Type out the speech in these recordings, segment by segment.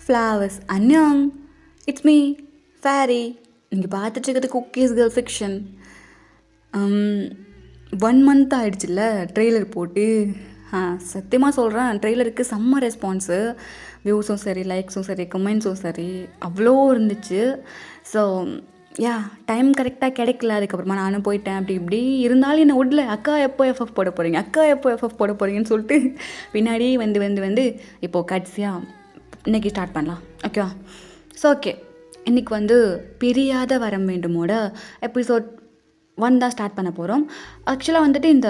Flowers அன்யம். It's me Fairy. நீங்கள் பார்த்துட்டு இருக்கிறது குக்கீஸ் கேர்ள் ஃபிக்ஷன். 1 month ஆகிடுச்சுல்ல ட்ரெய்லர் போட்டு. சத்தியமாக சொல்கிறேன், ட்ரெய்லருக்கு செம்ம ரெஸ்பான்ஸு. வியூஸும் சரி, லைக்ஸும் சரி, கமெண்ட்ஸும் சரி அவ்வளோ இருந்துச்சு. ஸோ டைம் கரெக்டாக கிடைக்கல. அதுக்கப்புறமா நானும் போயிட்டேன். அப்படி இப்படி இருந்தாலும் என்னை விடல. அக்கா எப்போ எஃப்எஃப் போட போகிறீங்க, அக்கா எப்போ எஃப்எஃப் போட போகிறீங்கன்னு சொல்லிட்டு பின்னாடி வந்து இப்போது கடைசியாக இன்றைக்கி ஸ்டார்ட் பண்ணலாம். ஓகேவா? ஸோ ஓகே, இன்றைக்கி பிரியாத வரம் வேண்டுமோட எபிசோட் 1 தான் ஸ்டார்ட் பண்ண போகிறோம். ஆக்சுவலாக இந்த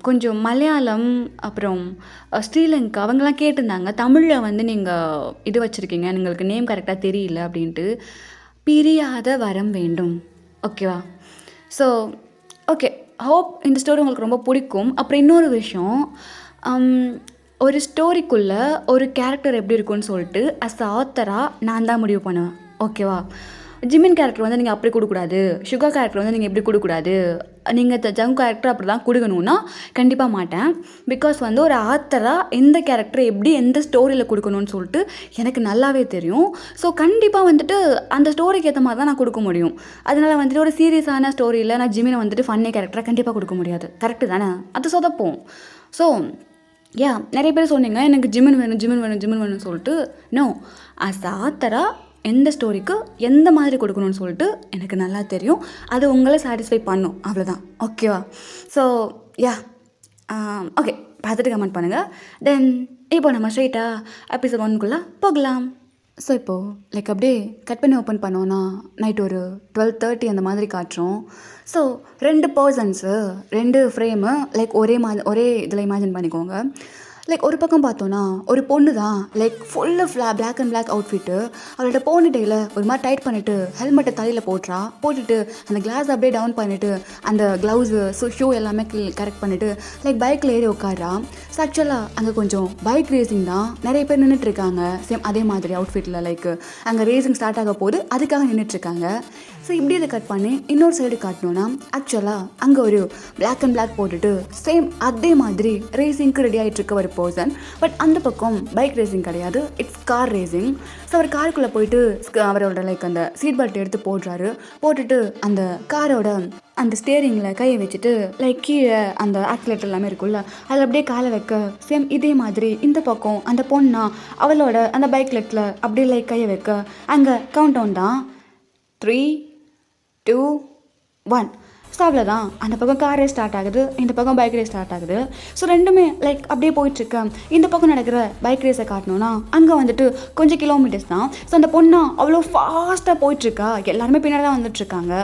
கொஞ்சம் மலையாளம் அப்புறம் ஸ்ரீலங்கா அவங்கெல்லாம் கேட்டிருந்தாங்க, தமிழில் நீங்கள் இது வச்சுருக்கீங்க, உங்களுக்கு நேம் கரெக்டாக தெரியல அப்படின்ட்டு. பிரியாத வரம் வேண்டும். ஓகேவா? ஸோ ஓகே, ஹோப் இந்த ஸ்டோரி உங்களுக்கு ரொம்ப பிடிக்கும். அப்புறம் இன்னொரு விஷயம், ஒரு ஸ்டோரிக்குள்ளே ஒரு கேரக்டர் எப்படி இருக்குன்னு சொல்லிட்டு அஸ் ஆத்தராக நான் தான் முடிவு பண்ணுவேன். ஓகேவா? ஜிமின் கேரக்டர் நீங்கள் அப்படி கொடுக்கூடாது, சுகா கேரக்டர் நீங்கள் எப்படி கொடுக்கூடாது, நீங்கள் ஜங் கேரக்டர் அப்படி தான் கொடுக்கணுன்னா கண்டிப்பாக மாட்டேன். பிகாஸ் ஒரு ஆத்தராக எந்த கேரக்டர் எப்படி எந்த ஸ்டோரியில் கொடுக்கணும்னு சொல்லிட்டு எனக்கு நல்லாவே தெரியும். ஸோ கண்டிப்பாக அந்த ஸ்டோரிக்கு ஏற்ற மாதிரி தான் நான் கொடுக்க முடியும். அதனால் ஒரு சீரியஸான ஸ்டோரியில் நான் ஜிமினை ஃபன்னி கேரக்டராக கண்டிப்பாக கொடுக்க முடியாது. கரெக்டு தானே? அது சொதப்போம். ஸோ நிறைய பேர் சொன்னீங்க எனக்கு ஜிமின் வேணும்னு சொல்லிட்டு. நோ, அஸ் ஆத்தராக எந்த ஸ்டோரிக்கு எந்த மாதிரி கொடுக்கணும்னு சொல்லிட்டு எனக்கு நல்லா தெரியும். அது உங்களை சாட்டிஸ்ஃபை பண்ணும், அவ்வளோதான். ஓகேவா? ஸோ ஓகே, பார்த்துட்டு கமெண்ட் பண்ணுங்கள். தென் இப்போ நம்ம ஸ்ட்ரெயிட்டாக எபிசோட் 1 போகலாம். ஸோ இப்போது அப்படியே கட் பண்ணி ஓப்பன் பண்ணோன்னா நைட் ஒரு 12:30 அந்த மாதிரி காட்டுறோம். ஸோ 2 பர்சன்ஸு 2 ஃப்ரேமு ஒரே இதில் இமேஜின் பண்ணிக்கோங்க. ஒரு பக்கம் பார்த்தோன்னா ஒரு பொண்ணு தான் full black and black outfit. அவளோட போனிட்டையில் ஒரு மாதிரி டைட் பண்ணிவிட்டு ஹெல்மெட்டை தலையில் போட்டுட்டு அந்த கிளாஸ் அப்படியே டவுன் பண்ணிவிட்டு அந்த க்ளவுஸு ஷூ எல்லாமே கரெக்ட் பண்ணிவிட்டு பைக்கில் ஏறி உட்காரா. ஸோ ஆக்சுவலாக அங்கே கொஞ்சம் பைக் ரேசிங் தான், நிறைய பேர் நின்றுட்டுருக்காங்க சேம் அதே மாதிரி அவுட்ஃபிட்டில். அங்கே ரேசிங் ஸ்டார்ட் ஆக போது அதுக்காக நின்றுட்டுருக்காங்க. ஸோ இப்படி இதை கட் பண்ணி இன்னொரு சைடு காட்டணுன்னா ஆக்சுவலாக அங்கே ஒரு பிளாக் அண்ட் பிளாக் போட்டுட்டு சேம் அதே மாதிரி ரேசிங்க்கு ரெடி ஆகிட்டு இருக்க ஒரு பர்சன். பட் அந்த பக்கம் பைக் ரேசிங் கிடையாது, இட்ஸ் கார் ரேசிங். ஸோ அவர் காருக்குள்ளே போயிட்டு அவரோட அந்த சீட் பெல்ட் எடுத்து போட்டுட்டு அந்த காரோட அந்த ஸ்டேரிங்கில் கையை வச்சுட்டு கீழே அந்த ஆக்சிலேட்டர் எல்லாமே இருக்குல்ல, அதில் அப்படியே காலை வைக்க சேம் இதே மாதிரி இந்த பக்கம் அந்த பொண்ணா அவளோட அந்த பைக் லெட்டில் அப்படியே கையை வைக்க அங்கே கவுண்ட் டவுன் தான் 3, 2, 1. ஸோ அவ்வளோதான். அந்த பக்கம் கார் ரேஸ் ஸ்டார்ட் ஆகுது, இந்த பக்கம் பைக் ரேஸ் ஸ்டார்ட் ஆகுது. ஸோ ரெண்டுமே அப்படியே போயிட்டுருக்கேன். இந்த பக்கம் நடக்கிற பைக் ரேஸை காட்டணுன்னா அங்கே கொஞ்சம் கிலோமீட்டர்ஸ் தான். ஸோ அந்த பொண்ணா அவ்வளோ ஃபாஸ்ட்டாக போயிட்டுருக்கா, எல்லாருமே பின்னாடி தான் வந்துட்டுருக்காங்க.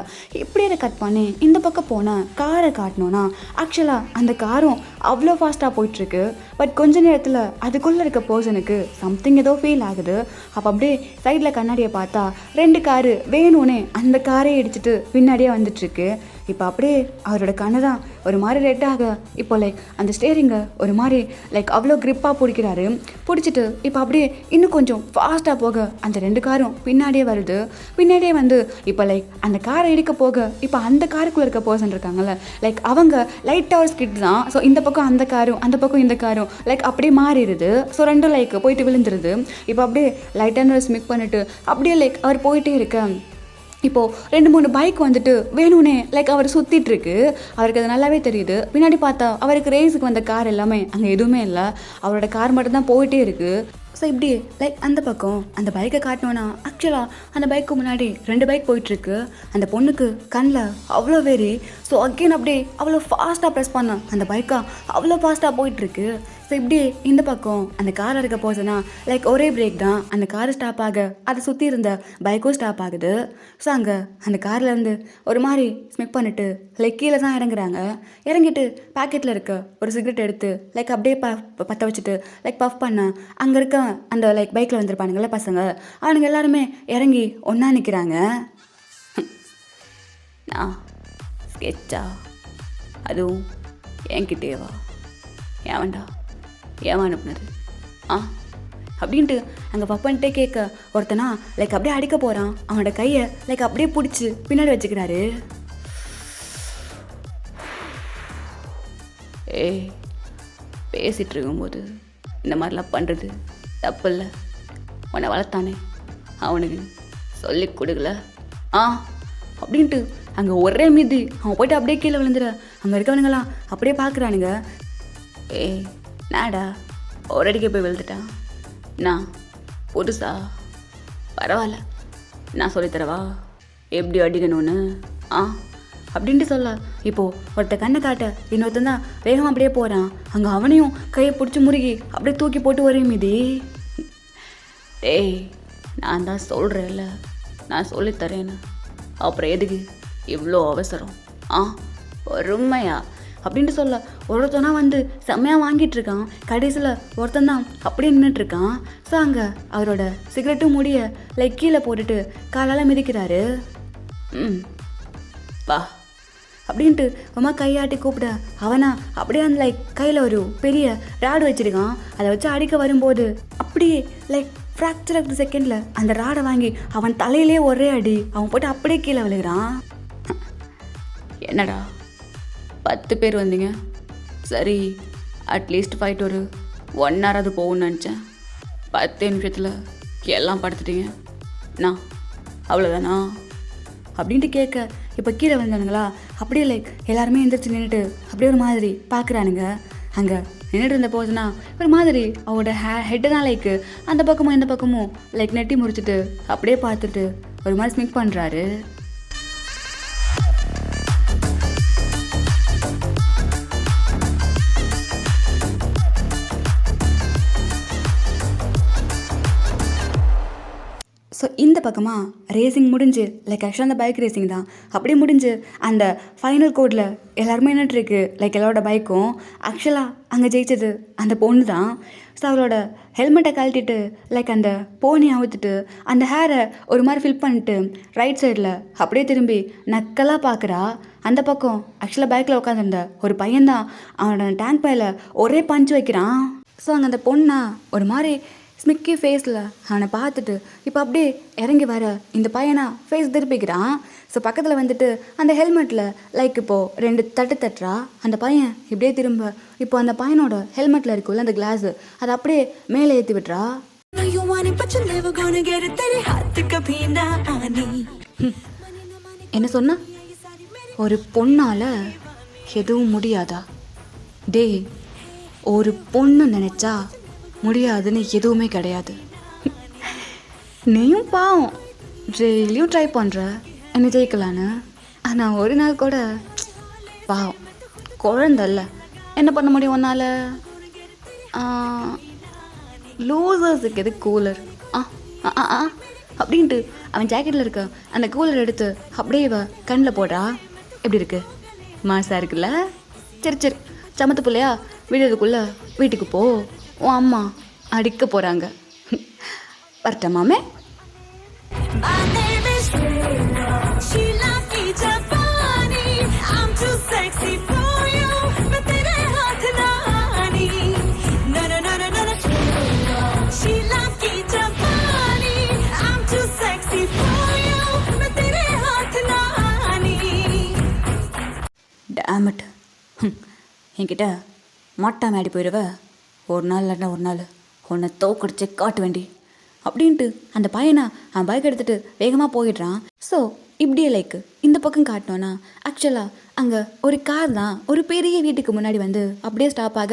இப்படி அதை கட் பண்ணி இந்த பக்கம் போனால் காரை காட்டணுன்னா ஆக்சுவலாக அந்த காரும் அவ்வளோ ஃபாஸ்ட்டாக போயிட்டுருக்கு. பட் கொஞ்ச நேரத்தில் அதுக்குள்ளே இருக்க பர்சனுக்கு சம்திங் ஏதோ ஃபீல் ஆகுது. அப்போ அப்படியே சைடில் கண்ணாடியை பார்த்தா 2 காரு வேணும்னே அந்த காரை இடிச்சிட்டு பின்னாடியே வந்துட்டுருக்கு. இப்போ அப்படியே அவரோட கண்ணு தான் ஒரு மாதிரி ரெட்டாக இப்போ அந்த ஸ்டேரிங்கை ஒரு மாதிரி அவ்வளோ க்ரிப்பாக பிடிச்சிட்டு இப்போ அப்படியே இன்னும் கொஞ்சம் ஃபாஸ்ட்டாக போக அந்த 2 காரும் பின்னாடியே வருது. பின்னாடியே இப்போ அந்த காரை இடிக்க போக இப்போ அந்த காருக்குள்ளே இருக்க பர்சன் இருக்காங்கல்ல அவங்க லைட்டாக ஒரு ஸ்கிட் தான். ஸோ இந்த பக்கம் அந்த காரும் அந்த பக்கம் இந்த காரும் அப்படியே மாறிடுது. ஸோ ரெண்டும் போயிட்டு விழுந்துருது. இப்போ அப்படியே லைட்டான ஸ்மிக் பண்ணிட்டு அப்படியே அவர் போயிட்டே இருக்க இப்போது 2-3 பைக் வேணும்னே அவர் சுற்றிட்டுருக்கு. அவருக்கு அது நல்லாவே தெரியுது. பின்னாடி பார்த்தா அவருக்கு ரேஸுக்கு வந்த கார் எல்லாமே அங்கே எதுவுமே இல்லை, அவரோட கார் மட்டும்தான் போயிட்டே இருக்குது. ஸோ இப்படி அந்த பக்கம் அந்த பைக்கை காட்டணுன்னா ஆக்சுவலாக அந்த பைக்கு முன்னாடி 2 பைக் போயிட்டுருக்கு. அந்த பொண்ணுக்கு கண்ணில் அவ்வளோ வெறி. ஸோ அகெயின் அப்படியே அவ்வளோ ஃபாஸ்ட்டாக ப்ரெஸ் பண்ண அந்த பைக்காக அவ்வளோ ஃபாஸ்ட்டாக போயிட்டுருக்கு. ஸோ இப்படி இந்த பக்கம் அந்த காரில் இருக்க போச்சுன்னா ஒரே பிரேக் தான், அந்த கார் ஸ்டாப் ஆக அதை சுற்றி இருந்த பைக்கும் ஸ்டாப் ஆகுது. ஸோ அங்கே அந்த கார்லேருந்து ஒரு மாதிரி ஸ்மிக் பண்ணிவிட்டு கீழே தான் இறங்குறாங்க. இறங்கிட்டு பாக்கெட்டில் இருக்க ஒரு சிகரெட் எடுத்து அப்படியே பற்ற வச்சுட்டு பஃப் பண்ண அங்கே இருக்க அந்த பைக்கில் வந்திருப்பானுங்கள பசங்க, அவனுங்க எல்லாருமே இறங்கி ஒன்றா நிற்கிறாங்க. நான் ஸ்கெட்சா, அதுவும் என்கிட்டேவா, ஏவன்டா ஏவன் அனுப்புனது அப்படின்ட்டு அங்கே பப்பன்ட்டே கேட்க ஒருத்தனா அப்படியே அடிக்க போகிறான். அவனோட கையை அப்படியே பிடிச்சி பின்னாடி வச்சுக்கிறாரு. பேசிகிட்டு இருக்கும்போது இந்த மாதிரிலாம் பண்ணுறது தப்பு இல்லை, உன்னை வளர்த்தானே அவனுக்கு சொல்லி கொடுக்கல ஆ அப்படின்ட்டு அங்கே ஒரே மீதி அவன் போய்ட்டு அப்படியே கீழே விழுந்துட அங்கே இருக்கவனுங்களாம் அப்படியே பார்க்குறானுங்க. ஏய் நாடா ஒரு அடிக்க போய் விழுந்துட்டான், நான் புதுசா பரவாயில்ல நான் சொல்லித்தரவா எப்படி அடிக்கணும்னு ஆ அப்படின்ட்டு சொல்ல. இப்போது ஒருத்த கண்ணை காட்ட இன்னொருத்தன் தான் வேகமாக அப்படியே போகிறான். அங்கே அவனையும் கையை பிடிச்சி முறுகி அப்படியே தூக்கி போட்டு ஒரே மீதி. டேய் நான் தான் சொல்கிறேன்ல நான் சொல்லித்தரேன்னு, அப்புறம் எதுக்கு இவ்வளோ அவசரம் ஆ பொறுமையா அப்படின்ட்டு சொல்ல. ஒருத்தனா வந்து செம்மையாக வாங்கிட்டு இருக்கான். கடைசியில் ஒருத்தன் தான் அப்படியே நின்றுட்டுருக்கான். ஸோ அங்கே அவரோட சிகரெட்டும் முடிய லைக் கீழே போட்டுட்டு காலால் மிதிக்கிறாரு. வா அப்படின்ட்டு அம்மா கையாட்டி கூப்பிட அவனா அப்படியே அந்த லைக் கையில் ஒரு பெரிய ராடு வச்சுருக்கான். அதை வச்சு அடிக்க வரும்போது அப்படியே லைக் ஃப்ராக்சர் ஆஃப் த செகண்டில் அந்த ராடை வாங்கி அவன் தலையிலே ஒரே அடி அவன் போட்டு அப்படியே கீழே விழுகிறான். என்னடா 10 பேர் வந்தீங்க, சரி அட்லீஸ்ட் ஃபைட் ஒரு 1 hour போகும்னு நினச்சேன். 10 நிமிஷத்தில் எல்லாம் படுத்துட்டீங்க, நான் அவ்வளோதானா அப்படின்ட்டு கேட்க. இப்போ கீழே வந்தானுங்களா அப்படியே லைக் எல்லாருமே எந்திரிச்சு நின்றுட்டு அப்படியே ஒரு மாதிரி பார்க்குறானுங்க. அங்கே நின்றுட்டு இருந்த போதுனா ஒரு மாதிரி அவரோட ஹெட்டு தான் லைக் அந்த பக்கமும் இந்த பக்கமும் லைக் நெட்டி முடிச்சுட்டு அப்படியே பார்த்துட்டு ஒரு மாதிரி ஸ்மிக் பண்ணுறாரு. ஸோ இந்த பக்கமாக ரேசிங் முடிஞ்சு லைக் ஆக்சுவலாக அந்த பைக் ரேசிங் தான் அப்படியே முடிஞ்சு அந்த ஃபைனல் கோடில் எல்லாருமே நின்றுட்டுருக்கு. லைக் எல்லாரோட பைக்கும் ஆக்சுவலாக அங்கே ஜெயிச்சது அந்த பொண்ணு தான். ஸோ அவளோட ஹெல்மெட்டை கழட்டிட்டு லைக் அந்த போனி அவுத்துட்டு அந்த ஹேரை ஒரு மாதிரி ஃபில் பண்ணிட்டு ரைட் சைடில் அப்படியே திரும்பி நக்கலாக பார்க்குறா. அந்த பக்கம் ஆக்சுவலாக பைக்கில் உட்காந்துருந்த ஒரு பையன்தான் அவனோட டேங்க் பையில் ஒரே பஞ்ச் வைக்கிறான். ஸோ அங்கே அந்த பொண்ணா ஒரு மாதிரி ஸ்மிக்கி ஃபேஸில் அவனை பார்த்துட்டு இப்போ அப்படியே இறங்கி வர இந்த பையனா ஃபேஸ் திருப்பிக்கிறான். ஸோ பக்கத்தில் வந்துட்டு அந்த ஹெல்மெட்டில் லைக் இப்போது 2 தட்டு தட்டுறா. அந்த பையன் இப்படியே திரும்ப இப்போ அந்த பையனோட ஹெல்மெட்டில் இருக்குல்ல அந்த கிளாஸு அதை அப்படியே மேலே ஏற்றி விட்டுறா. என்ன சொன்னா ஒரு பொண்ணால் எதுவும் முடியாதா? டே ஒரு பொண்ணு நினச்சா முடியாதுன்னு எதுவுமே கிடையாது. நீயும் பாவம் டெய்லியும் ட்ரை பண்ணுற என்ன ஜெயிக்கலான்னு. ஆனால் ஒரு நாள் கூட பாவம் குழந்தல்ல என்ன பண்ண முடியும் உன்னால்? லூசர்ஸுக்கு எது கூலர் அப்படின்ட்டு அவன் ஜாக்கெட்டில் இருக்க அந்த கூலர் எடுத்து அப்படியே இவ கண்ணில் போடுறா. எப்படி இருக்கு? மாசாக இருக்குல்ல? சரி சரி சமத்து பிள்ளையா விடுறதுக்குள்ளே வீட்டுக்கு போ, உன் அம்மா அடிக்க போகிறாங்க. வரட்டமாமே? டேமிட், என்கிட்ட மொட்டை மாடி போயிடுவ. ஒரு நாள் இல்லைன்னா ஒரு நாள் உன்னை தோக்கடிச்சு காட்டு வேண்டி அப்படின்ட்டு அந்த பையனை அவன் பைக் எடுத்துகிட்டு வேகமாக போயிடுறான். ஸோ இப்படியே லைக் இந்த பக்கம் காட்டினோன்னா ஆக்சுவலாக அங்கே ஒரு கார் தான் ஒரு பெரிய வீட்டுக்கு முன்னாடி வந்து அப்படியே ஸ்டாப் ஆக,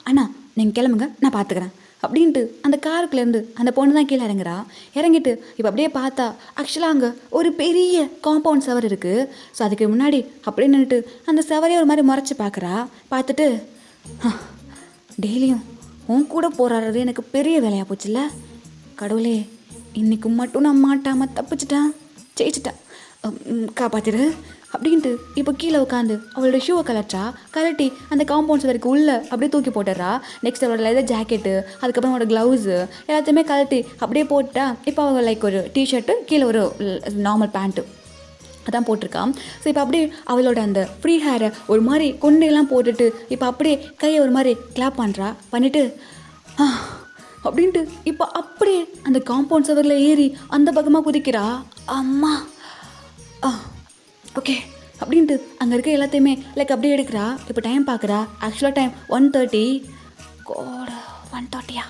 அண்ணா நீங்கள் கிளம்புங்க நான் பார்த்துக்கிறேன் அப்படின்ட்டு அந்த காருக்குலேருந்து அந்த பொண்ணு தான் கீழே இறங்கிட்டு இப்போ அப்படியே பார்த்தா ஆக்சுவலாக அங்கே ஒரு பெரிய காம்பவுண்ட் சவர் இருக்குது. ஸோ அதுக்கு முன்னாடி அப்படியே நின்றுட்டு அந்த சவரையே ஒரு மாதிரி முறைச்சி பார்த்துட்டு டெய்லியும் உன் கூட போராடுறது எனக்கு பெரிய வேலையாக போச்சுல்ல கடவுளே, இன்றைக்கு மட்டும் நான் மாட்டாமல் தப்பிச்சிட்டேன், ஜெயிச்சிட்டேன், காப்பாத்திரு அப்படின்ட்டு இப்போ கீழே உட்காந்து அவளோட ஷூவை கலட்டி அந்த காம்பவுண்ட்ஸ் வரைக்கும் உள்ளே அப்படியே தூக்கி போட்டுடுறா. நெக்ஸ்ட் அவளோட லெதர் ஜாக்கெட்டு, அதுக்கப்புறம் அவளோட க்ளவுஸு எல்லாத்தையுமே கலட்டி அப்படியே போட்டுட்டா. இப்போ அவள் லைக் ஒரு டிஷர்ட்டு கீழே ஒரு நார்மல் பேண்ட்டு அதான் போட்டிருக்கான். ஸோ இப்போ அப்படியே அவளோட அந்த ஃப்ரீ ஹேரை ஒரு மாதிரி கொண்டையெல்லாம் போட்டுட்டு இப்போ அப்படியே கையை ஒரு மாதிரி கிளாப் பண்ணிவிட்டு அப்படின்ட்டு இப்போ அப்படியே அந்த காம்பவுண்ட் சவரில் ஏறி அந்த பக்கமாக குதிக்கிறா. அம்மா ஓகே அப்படின்ட்டு அங்கே இருக்க எல்லாத்தையுமே லைக் அப்படியே எடுக்கிறா. இப்போ டைம் பார்க்குறா. ஆக்சுவலாக டைம் 1:30. கோட 1:30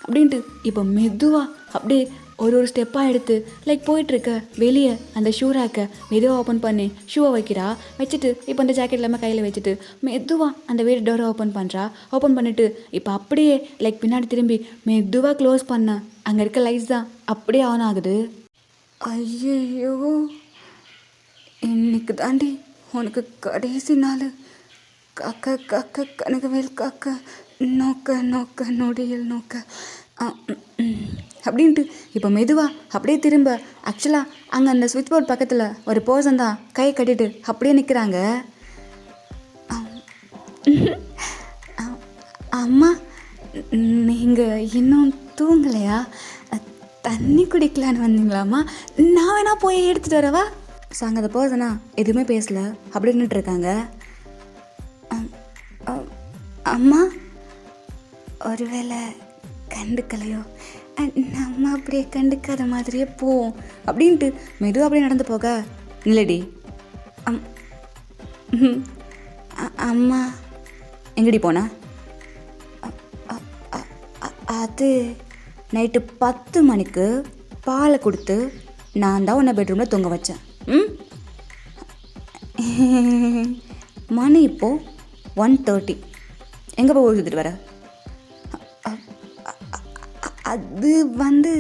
அப்படின்ட்டு இப்போ மெதுவாக அப்படியே ஒரு ஒரு ஸ்டெப்பாக எடுத்து லைக் போயிட்டுருக்க வெளியே அந்த ஷூ ரேக்கை மெதுவாக ஓப்பன் பண்ணி ஷூவை வைக்கிறா. வச்சுட்டு இப்போ அந்த ஜாக்கெட் எல்லாமே கையில் வச்சுட்டு மெதுவாக அந்த வீடு டோரை ஓப்பன் பண்ணுறா. ஓப்பன் பண்ணிவிட்டு இப்போ அப்படியே லைக் பின்னாடி திரும்பி மெதுவாக க்ளோஸ் பண்ண அங்கே இருக்க லைட்ஸ் தான் அப்படியே ஆன் ஆகுது. ஐயோ, இன்னைக்கு தாண்டி உனக்கு கடைசி நாள். காக்க காக்க கனகவேல் காக்க நோக்க நோக்க நொடியில் நோக்க அப்படின்ட்டு இப்போ மெதுவாக அப்படியே திரும்ப ஆக்சுவலாக அங்கே அந்த சுவிட்ச் போர்ட் பக்கத்தில் ஒரு பர்சன் தான் கையை கட்டிட்டு அப்படியே நிற்கிறாங்க. அம்மா, நீங்கள் இன்னும் தூங்கலையா? தண்ணி குடிக்கலான்னு வந்தீங்களாம்மா? நான் வேணா போய் எடுத்துகிட்டு வரவா? ஸோ அங்கே அந்த பர்சனா எதுவுமே பேசலை அப்படி நின்றுட்டுருக்காங்க. அம்மா, ஒருவேளை கண்டுக்கலையோ? நம்ம அப்படியே கண்டுக்காத மாதிரியே போவோம் அப்படின்ட்டு மெதுவாக அப்படியே நடந்து போக, இல்லடி அம்மா எங்கடி போன? அது நைட்டு 10 மணிக்கு பாலை கொடுத்து நான் தான் உன்னை பெட்ரூமில் தூங்க வச்சேன். மணி இப்போது 1:30. எங்கே போய் சுற்றிட்டு வர? அது வந்து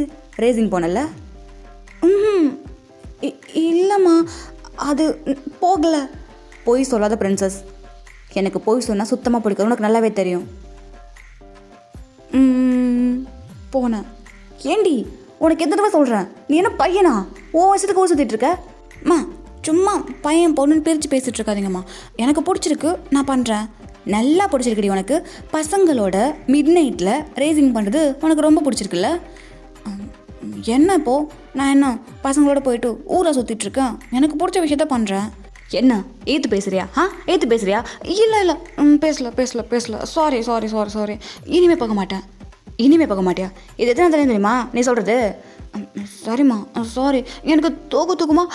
ரேசிங் போனல? இல்லைம்மா, அது போகலை. போய் சொல்லாத பிரின்சஸ். எனக்கு போய் சொன்னால் சுத்தமாக பிடிக்கும், உனக்கு நல்லாவே தெரியும். போனேன். ஏண்டி, உனக்கு எந்த தடவை சொல்கிறேன், நீ என்ன பையனா? ஓ வயசுக்கு ஊர் சுற்றிட்டு இருக்க? அம்மா, சும்மா பையன் பொண்ணுன்னு பிரித்து பேசிகிட்டு இருக்காதீங்கம்மா. எனக்கு பிடிச்சிருக்கு, நான் பண்ணுறேன். நல்லா பிடிச்சிருக்குடி உனக்கு. பசங்களோட மிட் நைட்டில் ரேசிங் பண்ணுறது உனக்கு ரொம்ப பிடிச்சிருக்குல்ல? என்ன இப்போது நான் என்ன பசங்களோட போயிட்டு ஊரை சுற்றிட்டுருக்கேன், எனக்கு பிடிச்ச விஷயத்த பண்ணுறேன். என்ன ஏற்று பேசுறியா? ஏற்று பேசுறியா? இல்லை பேசல. சாரி. இனிமே பார்க்க மாட்டியா? இது எத்தனை தெரியும் தெரியுமா நீ சொல்கிறது? சரிம்மா, சாரி. எனக்கு தூக்கமா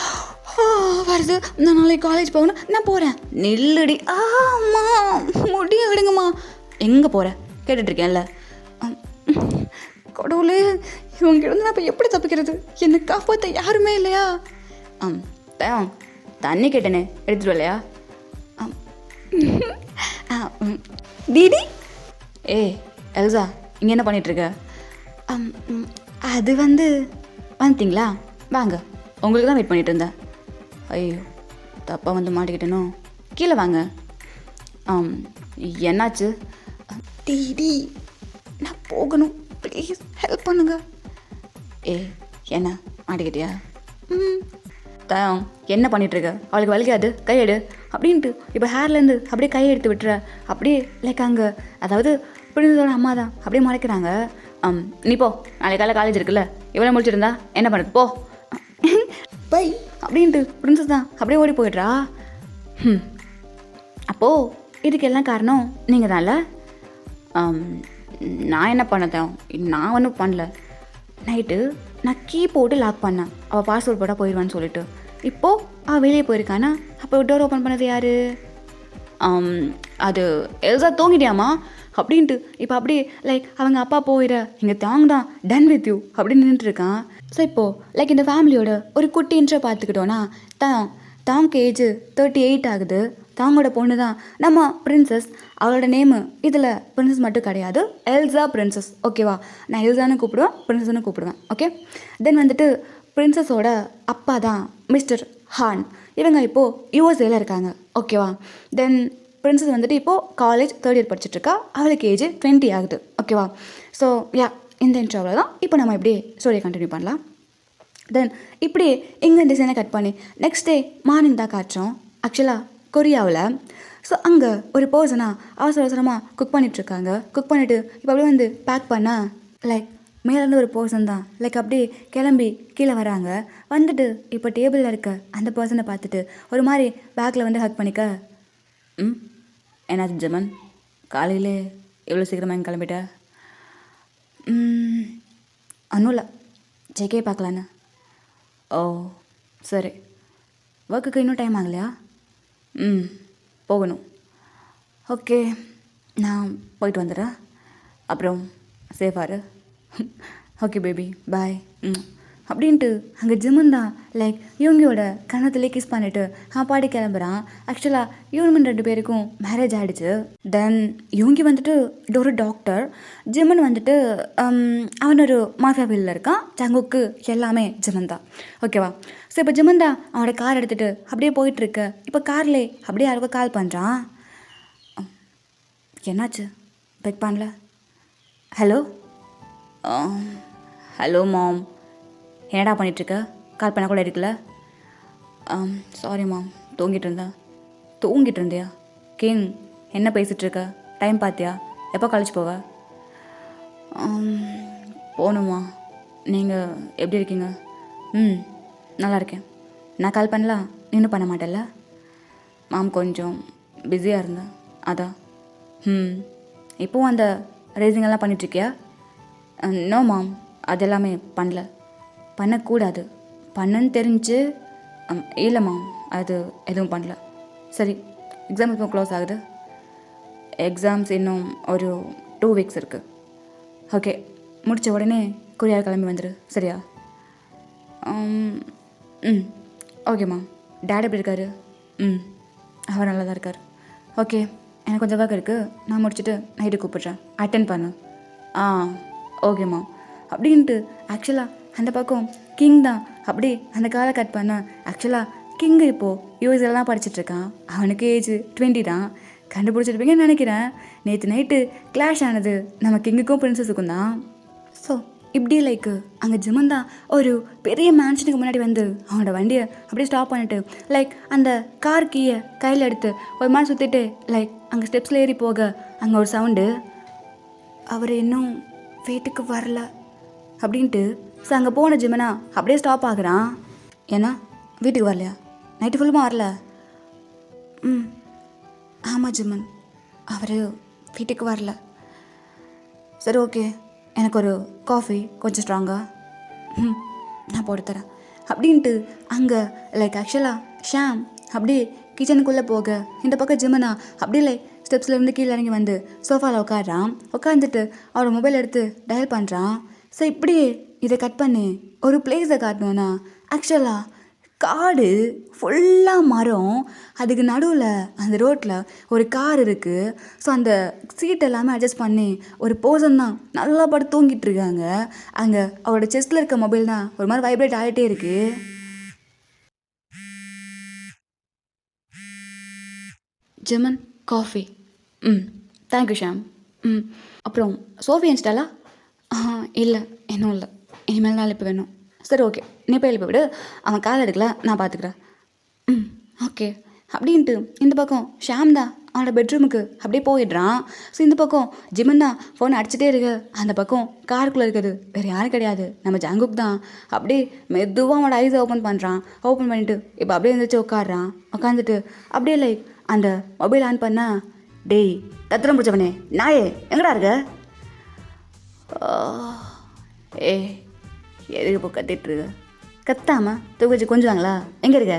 வருது, நான் நாளைக்கு காலேஜ் போகணும், நான் போகிறேன். நில்லுடி. அம்மா, முடிய விடுங்கம்மா. எங்கே போகிற கேட்டுட்ருக்கேன்ல. கடவுளே, இவங்க இருந்து நான் இப்போ எப்படி தப்பிக்கிறது? என்னை காப்பாற்ற யாருமே இல்லையா? தண்ணி கேட்டேனே, எடுத்துட்டு வரலையா? தீடி. எல்சா, இங்கே என்ன பண்ணிகிட்ருக்க? அது வந்து வந்துட்டிங்களா? வாங்க, உங்களுக்கு தான் வெயிட் பண்ணிகிட்டு இருந்தேன். ஐயோ, தப்பாக வந்து மாட்டிக்கிட்டேனோ? கீழே வாங்க. என்னாச்சு? டிடி, நான் போகணும், ப்ளீஸ் ஹெல்ப் பண்ணுங்க. என்ன மாட்டிக்கிட்டியா? தயம், என்ன பண்ணிகிட்ருக்க? அவளுக்கு வலிக்காது, கையெடு அப்படின்ட்டு இப்போ ஹேர்லேருந்து அப்படியே கையை எடுத்து விட்டுற. அப்படியே லைக் அங்கே அதாவது பிரின்சஸோட அம்மா தான் அப்படியே மறைக்கிறாங்க. நீ போ, நாளைக்கு காலையில் காலேஜ் இருக்குல்ல, இவ்வளோ முடிச்சிருந்தா என்ன பண்ணுறது, போ பை அப்படின்ட்டு பிரின்சஸ் தான் அப்படியே ஓடி போயிடுறா. அப்போது இதுக்கெல்லாம் காரணம் நீங்கள் தான்ல? நான் என்ன பண்ணதேன்? நான் ஒன்றும் பண்ணல. நைட்டு நான் கீ போட்டு லாக் பண்ணேன், அவள் பாஸ்வேர்ட் போட்டால் போயிடுவான்னு சொல்லிட்டு. இப்போது அவள் வெளியே போயிருக்கானா? அப்போ டோர் ஓப்பன் பண்ணது யார்? அது எல்சா தூங்கிட்டியாமா அப்படின்ட்டு இப்போ அப்படியே லைக் அவங்க அப்பா போயிட இங்கே தாங்க தான் டன் வித் யூ அப்படின்னு நின்றுட்டுருக்கான். ஸோ இப்போது லைக் இந்த ஃபேமிலியோட ஒரு குட்டி இன்ட்ரை பார்த்துக்கிட்டோன்னா, தாங்க்கு ஏஜ் 38 ஆகுது. தாங்கோட பொண்ணு தான் நம்ம பிரின்சஸ். அவளோட நேமு இதில் பிரின்சஸ் மட்டும் கிடையாது, எல்சா பிரின்சஸ். ஓகேவா? நான் எல்சான்னு கூப்பிடுவேன், பிரின்சஸ்னு கூப்பிடுவேன். ஓகே. தென் வந்துட்டு பிரின்சஸோட அப்பா தான் மிஸ்டர் ஹான். இவங்க இப்போது யூஎஸ்ஏல இருக்காங்க. ஓகேவா? தென் பிரின்சஸ் வந்துட்டு இப்போது காலேஜ் 3rd இயர் படிச்சுட்ருக்கா. அவளுக்கு ஏஜ் 20 ஆகுது. ஓகேவா? ஸோ இந்த இன்ட்ரோவில் தான் இப்போ நம்ம இப்படி ஸ்டோரியை கண்டினியூ பண்ணலாம். தென் இப்படி இங்கே டிசைனை கட் பண்ணி நெக்ஸ்ட் டே மார்னிங் தான் காட்டுறோம். ஆக்சுவலாக கொரியாவில். ஸோ அங்கே ஒரு பர்சனாக அவசரமாக குக் பண்ணிகிட்ருக்காங்க. குக் பண்ணிவிட்டு இப்போ அப்படியே வந்து பேக் பண்ண லைக் மேலேருந்து ஒரு பர்சன் தான் லைக் அப்படியே கிளம்பி கீழே வராங்க. வந்துட்டு இப்போ டேபிளில் இருக்க அந்த பர்சனை பார்த்துட்டு ஒரு மாதிரி பேக்கில் வந்து ஹக் பண்ணிக்க. என்னாச்சு ஜமன், காலையிலே எவ்வளோ சீக்கிரமாக எங்கே கிளம்பிட்ட? ஒன்றும் இல்லை, ஜெகே பார்க்கலான்னு. ஓ சரி, ஒர்க்குக்கு இன்னும் டைம் ஆகலையா? போகணும். ஓகே, நான் போயிட்டு வந்துடுறேன். அப்புறம் சேஃபாரு. Okay baby boy. அப்படின்ட்டு அங்கே ஜிம்மன் தான் லைக் இவங்களோட கன்னத்துலேயே கிஸ் பண்ணிவிட்டு பாடி கிளம்புறான். ஆக்சுவலாக இவன் 2 பேருக்கும் மேரேஜ் ஆகிடுச்சு. தென் இவங்க வந்துட்டு இது ஒரு டாக்டர், ஜிம்மன் வந்துட்டு அவன் ஒரு மாஃபியா ஃபீல்டில் இருக்கான். ஜங்குக்கு எல்லாமே ஜிம்மன் தான். ஓகேவா? ஸோ இப்போ ஜிம்மன் தான் அவனோட கார் எடுத்துகிட்டு அப்படியே போயிட்டுருக்கு. இப்போ கார்லே அப்படியே யாருக்கோ கால் பண்ணுறான். என்னாச்சு? பிக் பண்ணல. ஹலோ ஹலோ மாம், என்னடா பண்ணிகிட்ருக்க? கால் பண்ண கூட இருக்குல்ல. சாரி மாம், தூங்கிட்டு இருந்தியா? கிங், என்ன பேசிகிட்ருக்க? டைம் பார்த்தியா? எப்போ காலேஜ் போவ? போகணுமா? நீங்கள் எப்படி இருக்கீங்க? நல்லா இருக்கேன். நான் கால் பண்ணலாம், இன்னும் பண்ண மாட்டேல்ல? மாம் கொஞ்சம் பிஸியாக இருந்தேன், அதான். இப்போவும் அந்த ரேசிங்கெல்லாம் பண்ணிகிட்ருக்கியா? நோ மாம், அதெல்லாமே பண்ணக்கூடாது. பண்ணன்னு தெரிஞ்சு இல்லை மாம், அது எதுவும் பண்ணல. சரி, எக்ஸாம் இப்போ க்ளோஸ் ஆகுது. எக்ஸாம்ஸ் இன்னும் ஒரு 2 வீக்ஸ் இருக்குது. ஓகே, முடித்த உடனே கொரியார் கிளம்பி வந்துடு, சரியா? Okay ma'am. டேட் எப்படி இருக்காரு? அவர் நல்லா தான் இருக்கார். ஓகே, எனக்கு கொஞ்சம் ஒர்க் இருக்குது, நான் முடிச்சுட்டு நைட்டு கூப்பிட்றேன், அட்டென்ட் பண்ணு. Okay ma'am. அப்படின்ட்டு ஆக்சுவலாக அந்த பக்கம் கிங் தான் அப்படி அந்த காலை கட் பண்ண. ஆக்சுவலாக கிங்கு இப்போது யூஎஸ்எல்லாம் படிச்சுட்ருக்கான். அவனுக்கு ஏஜ் 20 தான். கண்டுபிடிச்சிருப்பீங்கன்னு நினைக்கிறேன். நேற்று நைட்டு கிளாஷ் ஆனது நம்ம கிங்குக்கும் பிரின்சஸுக்கும் தான். ஸோ இப்படி லைக்கு அங்கே ஜிம்மன் தான் ஒரு பெரிய மேன்ஷனுக்கு முன்னாடி வந்து அவனோட வண்டியை அப்படியே ஸ்டாப் பண்ணிட்டு லைக் அந்த கார் கீயை கையில் எடுத்து ஒரு மாதிரி சுற்றிட்டு லைக் அங்கே ஸ்டெப்ஸில் ஏறி போக அங்கே ஒரு சவுண்டு, அவர் இன்னும் வீட்டுக்கு வரல அப்படின்ட்டு. ஸோ அங்கே போன ஜிம்மனா அப்படியே ஸ்டாப் ஆகுறான். ஏன்னா வீட்டுக்கு வரலையா? நைட்டு ஃபுல்லுமா வரல? ஆமாம் ஜிம்மன், அவர் வீட்டுக்கு வரல. சரி ஓகே, எனக்கு ஒரு காஃபி கொஞ்சம் ஸ்ட்ராங்காக நான் போட்டு தரேன் அப்படின்ட்டு அங்கே லைக் ஆக்சுவலாக ஷாம் அப்படியே கிச்சனுக்குள்ளே போக இந்த பக்கம் ஜிம்மனா அப்படியே லைக் ஸ்டெப்ஸ்லேருந்து கீழே இறங்கி வந்து சோஃபாவில் உட்காந்துட்டு அவரோட மொபைல் எடுத்து டயல் பண்ணுறான். ஸோ இப்படியே இதை கட் பண்ணி ஒரு பிளேஸை காட்டணுன்னா ஆக்சுவலாக காடு ஃபுல்லாக மரம், அதுக்கு நடுவில் அந்த ரோட்டில் ஒரு கார் இருக்குது. ஸோ அந்த சீட் எல்லாமே அட்ஜஸ்ட் பண்ணி ஒரு பர்சன் தான் நல்லா படுத்து தூங்கிட்டு இருக்காங்க. அங்கே அவரோட செஸ்ட்டில் இருக்க மொபைல் தான் ஒரு மாதிரி வைப்ரேட் ஆகிட்டே இருக்குது. ஜெமன் காஃபி. தேங்க்யூ ஷாம். அப்புறம் சோஃபி அனுப்பிச்சிட்டாலா? இல்லை, இன்னும் இல்லை, இனிமேல் தான் எழுப்பி வேணும். சரி ஓகே, நீ போய் எழுப்பி விடு, அவன் கால் எடுக்கல, நான் பார்த்துக்கிறேன். ஓகே அப்படின்ட்டு இந்த பக்கம் ஷாம் தான் அவனோட பெட்ரூமுக்கு அப்படியே போயிடுறான். ஸோ இந்த பக்கம் ஜிமன் தான் ஃபோன் அடிச்சுட்டே இருக்கு. அந்த பக்கம் காருக்குள்ளே இருக்குது வேறு யாரும் கிடையாது, நம்ம ஜங்குக் தான். அப்படியே மெதுவாக அவனோட ஐஸை ஓப்பன் பண்ணுறான். ஓப்பன் பண்ணிவிட்டு இப்போ அப்படியே எழுந்திரிச்சு உட்காந்துட்டு அப்படியே லைக் அந்த மொபைல் ஆன் பண்ண, டேய் கத்திரம் பிடிச்சவனே நாயே எங்கடா இருக்க? எதுக்கு இப்போ கத்திட்டுருக்க? கத்தாமல் தூக்கி வச்சு கொஞ்சுவாங்களா? எங்கே இருக்க?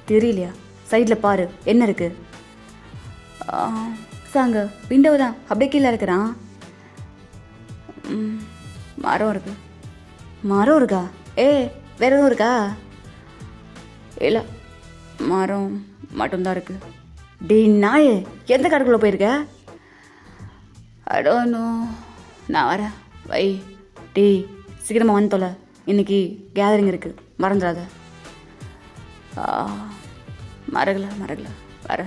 தெரியலையா? சைடில் பாரு, என்ன இருக்குது? சாங்க விண்டோ தான் அப்படியே கீழே இருக்கிறான். மரம் இருக்கா? வேற எதுவும் இருக்கா? இல்லை, மரம் மட்டும்தான் இருக்குது. டே நாயே, எந்த கடைக்குள்ளே போயிருக்க? அடோனோ, நான் வரேன், வை. டே சீக்கிரமாக வந்து தொலை, இன்னைக்கு கேதரிங் இருக்குது, மறந்துடாத. மறக்கல வர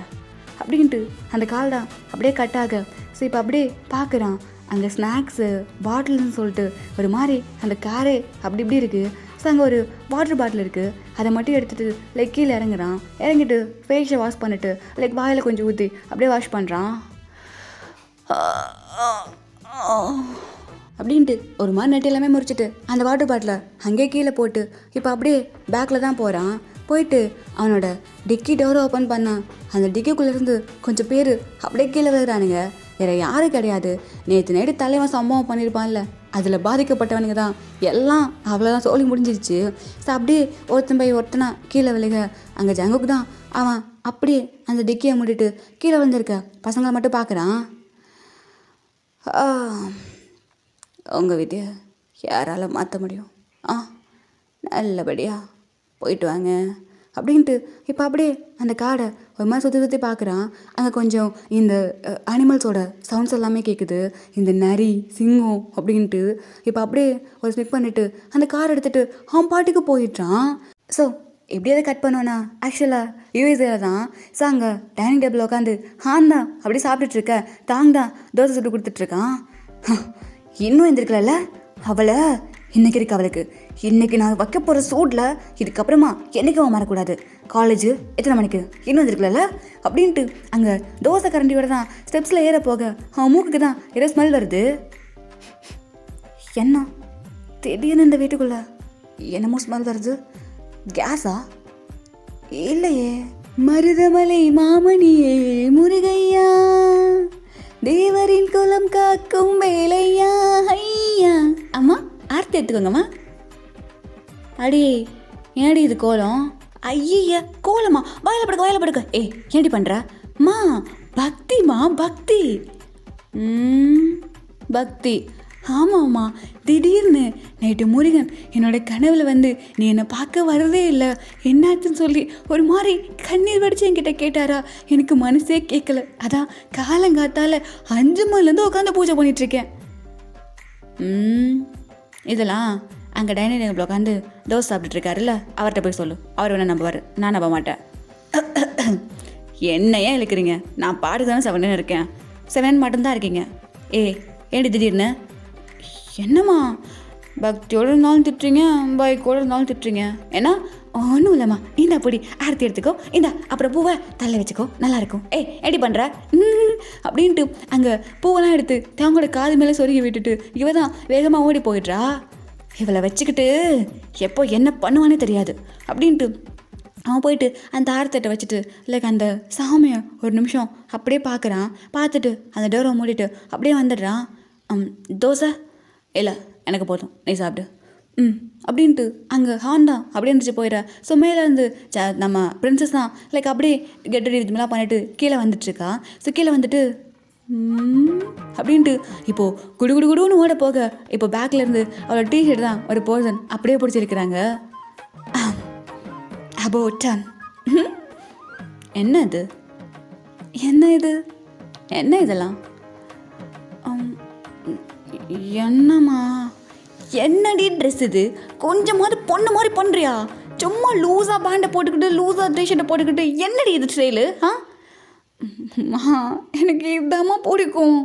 அப்படின்ட்டு அந்த கால் தான் அப்படியே கட்டாக. ஸோ இப்போ அப்படியே பார்க்குறான் அங்கே ஸ்நாக்ஸு பாட்டில்னு சொல்லிட்டு ஒரு மாதிரி அந்த காரே அப்படி இப்படி இருக்குது. ஸோ அங்கே ஒரு வாட்டர் பாட்டில் இருக்குது, அதை மட்டும் எடுத்துகிட்டு லைக் கீழே இறங்கிட்டு ஃபேஸை வாஷ் பண்ணிவிட்டு லைக் வாயில் கொஞ்சம் ஊற்றி அப்படியே வாஷ் பண்ணுறான். அப்படின்ட்டு ஒரு மாதிரி நெட்டு எல்லாமே முறிச்சிட்டு அந்த வாட்டர் பாட்டிலை அங்கேயே கீழே போட்டு இப்போ அப்படியே பேக்கில் தான் போகிறான். போயிட்டு அவனோட டிக்கி டோரை ஓப்பன் பண்ணான். அந்த டிக்கிக்குள்ளேருந்து கொஞ்சம் பேர் அப்படியே கீழே விழுறானுங்க. வேறு யாரும் கிடையாது, நேற்று நைட்டு தலைவன் சம்பவம் பண்ணியிருப்பான்ல, அதில் பாதிக்கப்பட்டவனுங்க தான் எல்லாம். அவ்வளோதான், சோழி முடிஞ்சிருச்சு. ஸோ அப்படியே ஒருத்தன் போய் ஒருத்தனா கீழே விழுக அங்கே ஜங்குக்கு தான் அவன் அப்படியே அந்த டிக்கியை மூடிட்டு கீழே விழுந்திருக்க பசங்களை மட்டும் பார்க்குறான். உங்கள் விதியை யாரால் மாற்ற முடியும்? நல்லபடியாக போயிட்டு வாங்க அப்படின்ட்டு இப்போ அப்படியே அந்த காடை ஒரு மாதிரி சுற்றி சுற்றி பார்க்குறான். அங்கே கொஞ்சம் இந்த அனிமல்ஸோட சவுண்ட்ஸ் எல்லாமே கேட்குது, இந்த நரி சிங்கம் அப்படின்ட்டு. இப்போ அப்படியே ஒரு ஸ்னிப் பண்ணிவிட்டு அந்த காரை எடுத்துகிட்டு அவன் பாட்டுக்கு போயிட்டான். ஸோ எப்படி அதை கட் பண்ணோன்னா ஆக்சுவலாக யூஎஸ்ஏல தான். ஸோ அங்கே டைனிங் டேபிள் உட்காந்து தான் அப்படியே சாப்பிட்டுட்ருக்க தான் தோசை சுட்டு கொடுத்துட்ருக்கான். இன்னும் எழுந்திருக்கல அவளை, இன்றைக்கி இருக்கு அவளுக்கு. இன்றைக்கி நான் வைக்க போகிற சூட்டில் இதுக்கப்புறமா என்றைக்கும் அவன் மறக்கூடாது. காலேஜு எத்தனை மணிக்கு இன்னும் வந்துருக்கல அப்படின்ட்டு அங்கே தோசை கரண்டியோட தான் ஸ்டெப்ஸில் ஏற போக அவன் மூக்குக்கு தான் ஏதோ ஸ்மெல் வருது. என்ன திடீர்னு இந்த வீட்டுக்குள்ளே என்னமோ ஸ்மெல் வருது? கேஸா? இல்லையே. மருதமலை மாமணியே முருகையா, தேவரின் குலம் காக்கும் வேலையா ஐயா. அம்மா ஆர்த்தி எடுத்துக்கோங்கம்மா. அடி ஏடி இது கோலம்? ஐய கோலமா? வாயில படுக்க. ஏடி பண்ணுற? மா பக்திமா பக்தி. பக்தி ஆமாம்மா. திடீர்னு நைட்டு முருகன் என்னோட கனவுல வந்து நீ என்னை பார்க்க வரதே இல்லை, என்னாச்சுன்னு சொல்லி ஒரு மாதிரி கண்ணீர் வடிச்சு என்கிட்ட கேட்டாரா. எனக்கு மனசே கேட்கல. அதான் காலங்காத்தால 5 மணிலேருந்து உட்காந்து பூஜை பண்ணிகிட்ருக்கேன். இதெல்லாம் அங்கே டைனிங் டேபிள் உட்காந்து தோசை சாப்பிட்டுருக்காருல்ல, அவர்கிட்ட போய் சொல்லு. அவர் வேணா நம்புவார், நான் நம்ப மாட்டேன். என்னையே இழுக்கிறீங்க? நான் பாடு தானே 7 இருக்கேன். 7 மட்டும்தான் இருக்கீங்க. ஏடி திடீர்னு? என்னம்மா பக்தியோடு இருந்தாலும் திட்டுறீங்க, பைக்கோடு இருந்தாலும் திட்டுறீங்க. ஏன்னா ஒன்றும் இல்லைம்மா. இந்த அப்படி ஆரத்தி எடுத்துக்கோ, இந்த அப்புறம் பூவை தலை வச்சுக்கோ, நல்லாயிருக்கும். எப்படி பண்ணுற அப்படின்ட்டு அங்கே பூவெல்லாம் எடுத்து தேவங்களோட காது மேலே சொருகி விட்டுட்டு இவ தான் வேகமாக ஓடி போயிடுறா. இவளை வச்சுக்கிட்டு எப்போ என்ன பண்ணுவானே தெரியாது அப்படின்ட்டு அவன் போயிட்டு அந்த ஆரத்தட்டை வச்சுட்டு லைக் அந்த சாமியை ஒரு நிமிஷம் அப்படியே பார்க்குறான். பார்த்துட்டு அந்த டோரை மூடிட்டு அப்படியே வந்துடுறான். தோசை இல்லை எனக்கு போதும், நீ சாப்பிடு அப்படின்ட்டு அங்கே தான் அப்படியே இருந்துச்சு போயிடுறா. ஸோ மேலேருந்து நம்ம பிரின்சஸ் தான் லைக் அப்படியே கெட் ரெடி இதுமாதிரி பண்ணிட்டு கீழே வந்துட்டுருக்கா. ஸோ கீழே வந்துட்டு அப்படின்ட்டு இப்போது குடுன்னு ஓட போக இப்போ பேக்லேருந்து அவளோட டிஷர்ட் தான் ஒரு பர்சன் அப்படியே பிடிச்சிருக்கிறாங்க. அபோட்டான் என்ன இது? என்ன இதெல்லாம்? என்னம்மா என்னடி ட்ரெஸ் இது? கொஞ்சமாவது பொண்ணு மாதிரி பண்ணுறியா? சும்மா லூஸாக பேண்டை போட்டுக்கிட்டு லூஸாக டிஷர்ட்டை போட்டுக்கிட்டு என்னடி இது ஸ்டைலு? எனக்கு இதாம்மா பிடிக்கும்.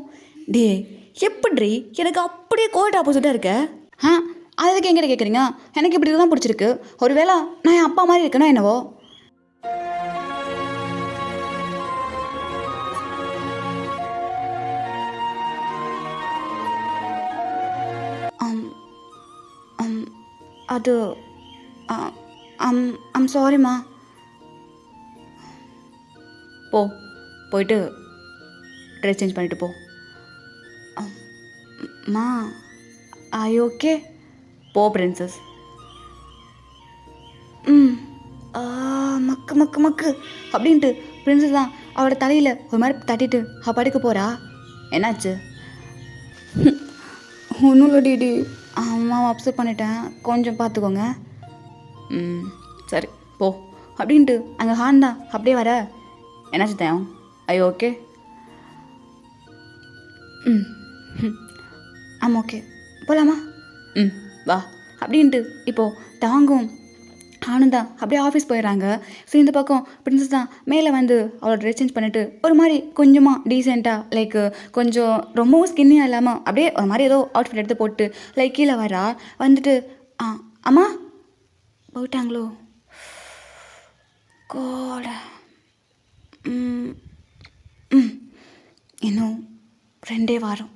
எப்படி எனக்கு அப்படியே கோட் ஆப்போசிட்டாக இருக்க? அதுக்கு எங்கிட்ட கேட்குறீங்க? எனக்கு இப்படி தான் பிடிச்சிருக்கு. ஒரு வேளை நான் என் அப்பா மாதிரி இருக்கேனோ என்னவோ. அது சாரிம்மா. போயிட்டு ட்ரெஸ் சேஞ்ச் பண்ணிட்டு போ. மா ஐ ஓகே? போ பிரின்சஸ். மக்கு மக்கு மக்கு அப்படின்ட்டு பிரின்சஸ் தான் அவளோட தலையில் ஒரு மாதிரி தட்டிட்டு அவள் படுக்க போகிறா. என்னாச்சு? ஒன்றும் இல்லை டிடி, அம்மாவை அப்செட் பண்ணிட்டேன், கொஞ்சம் பார்த்துக்கோங்க. சரி போ அப்படின்ட்டு அங்கே தான் அப்படியே வர. என்னாச்சு தேவம்? ஐ ஓகே? ஓகே போகலாமா? வா அப்படின்ட்டு இப்போது தாங்கும் ஆனந்தா அப்படியே ஆஃபீஸ் போயிடுறாங்க. ஸோ இந்த பக்கம் பிரின்சஸ் தான் மேலே வந்து அவளோட ட்ரெஸ் சேஞ்ச் பண்ணிவிட்டு ஒரு மாதிரி கொஞ்சமாக டீசெண்டாக லைக் கொஞ்சம் ரொம்பவும் ஸ்கின்னியாக இல்லாமல் அப்படியே ஒரு மாதிரி ஏதோ அவுட்ஃபிட் எடுத்து போட்டு லைக் கீழே வரா. வந்துட்டு அம்மா போயிட்டாங்களோ கோட இன்னும் 2 வாரம்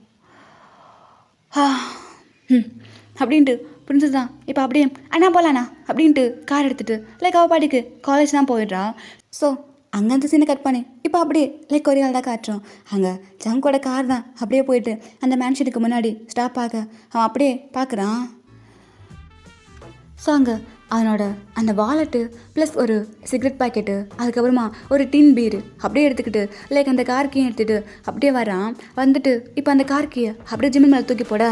அப்படின்ட்டு பிரின்சஸ் தான் இப்போ அப்படியே அண்ணா போகலாண்ணா அப்படின்ட்டு கார் எடுத்துகிட்டு லைக் அவள் பாட்டுக்கு காலேஜ் தான் போயிடுறா. ஸோ அங்கே அந்த சீனை கட் பண்ணி இப்போ அப்படியே லைக் ஒரு ஆள் தான் காட்டுறோம். அங்கே ஜங்கோட கார் தான் அப்படியே போயிட்டு அந்த மேன்ஷனுக்கு முன்னாடி ஸ்டாப் ஆக அவன் அப்படியே பார்க்குறான். ஸோ அங்கே அவனோட அந்த வாலெட்டு ப்ளஸ் ஒரு சிகரெட் பாக்கெட்டு, அதுக்கப்புறமா ஒரு டின் பீரு அப்படியே எடுத்துக்கிட்டு லைக் அந்த கார் கீயை எடுத்துகிட்டு அப்படியே வரான். வந்துட்டு இப்போ அந்த கார் கீயை அப்படியே ஜிம்மன் மேலே தூக்கி போட,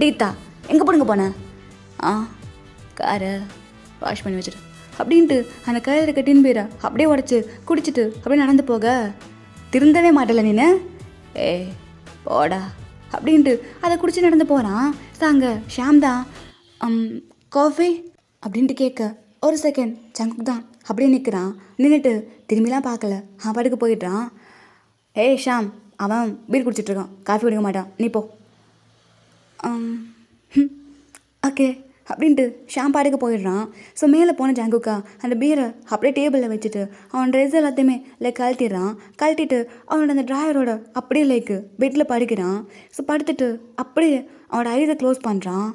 டீத்தா எங்கே போடுங்க போனேன்? காரை வாஷ் பண்ணி வச்சுட்டு அப்படின்ட்டு அந்த கையில் இருக்க டின் பீரை அப்படியே உடச்சி குடிச்சிட்டு அப்படியே நடந்து போக, திருந்தவே மாட்டல நீனு, போடா அப்படின்ட்டு அதை குடிச்சு நடந்து போகிறான். சாங்க ஷாம் தான் காஃபி அப்படின்ட்டு கேட்க ஒரு செகண்ட் ஜங்குக் தான் அப்படியே நிற்கிறான். நின்றுட்டு திரும்பிலாம் பார்க்கல, அவன் பாட்டுக்கு போயிட்டான். ஷாம், அவன் பீர் குடிச்சிட்ருக்கான், காஃபி குடிக்க மாட்டான், நீ போ. ஓகே அப்படின்ட்டு ஷாம் பாட்டுக்கு போயிடுறான். ஸோ மேலே போன ஜங்குக்கா அந்த பீரை அப்படியே டேபிளில் வச்சுட்டு அவன் ட்ரெஸ் எல்லாத்தையுமே லைக் கழட்டிடுறான். கழட்டிட்டு அவனோட அந்த ட்ராயரோட அப்படியே லைக் பெட்டில் படுக்கிறான். ஸோ படுத்துட்டு அப்படியே அவனோட ஐஸை க்ளோஸ் பண்ணுறான்.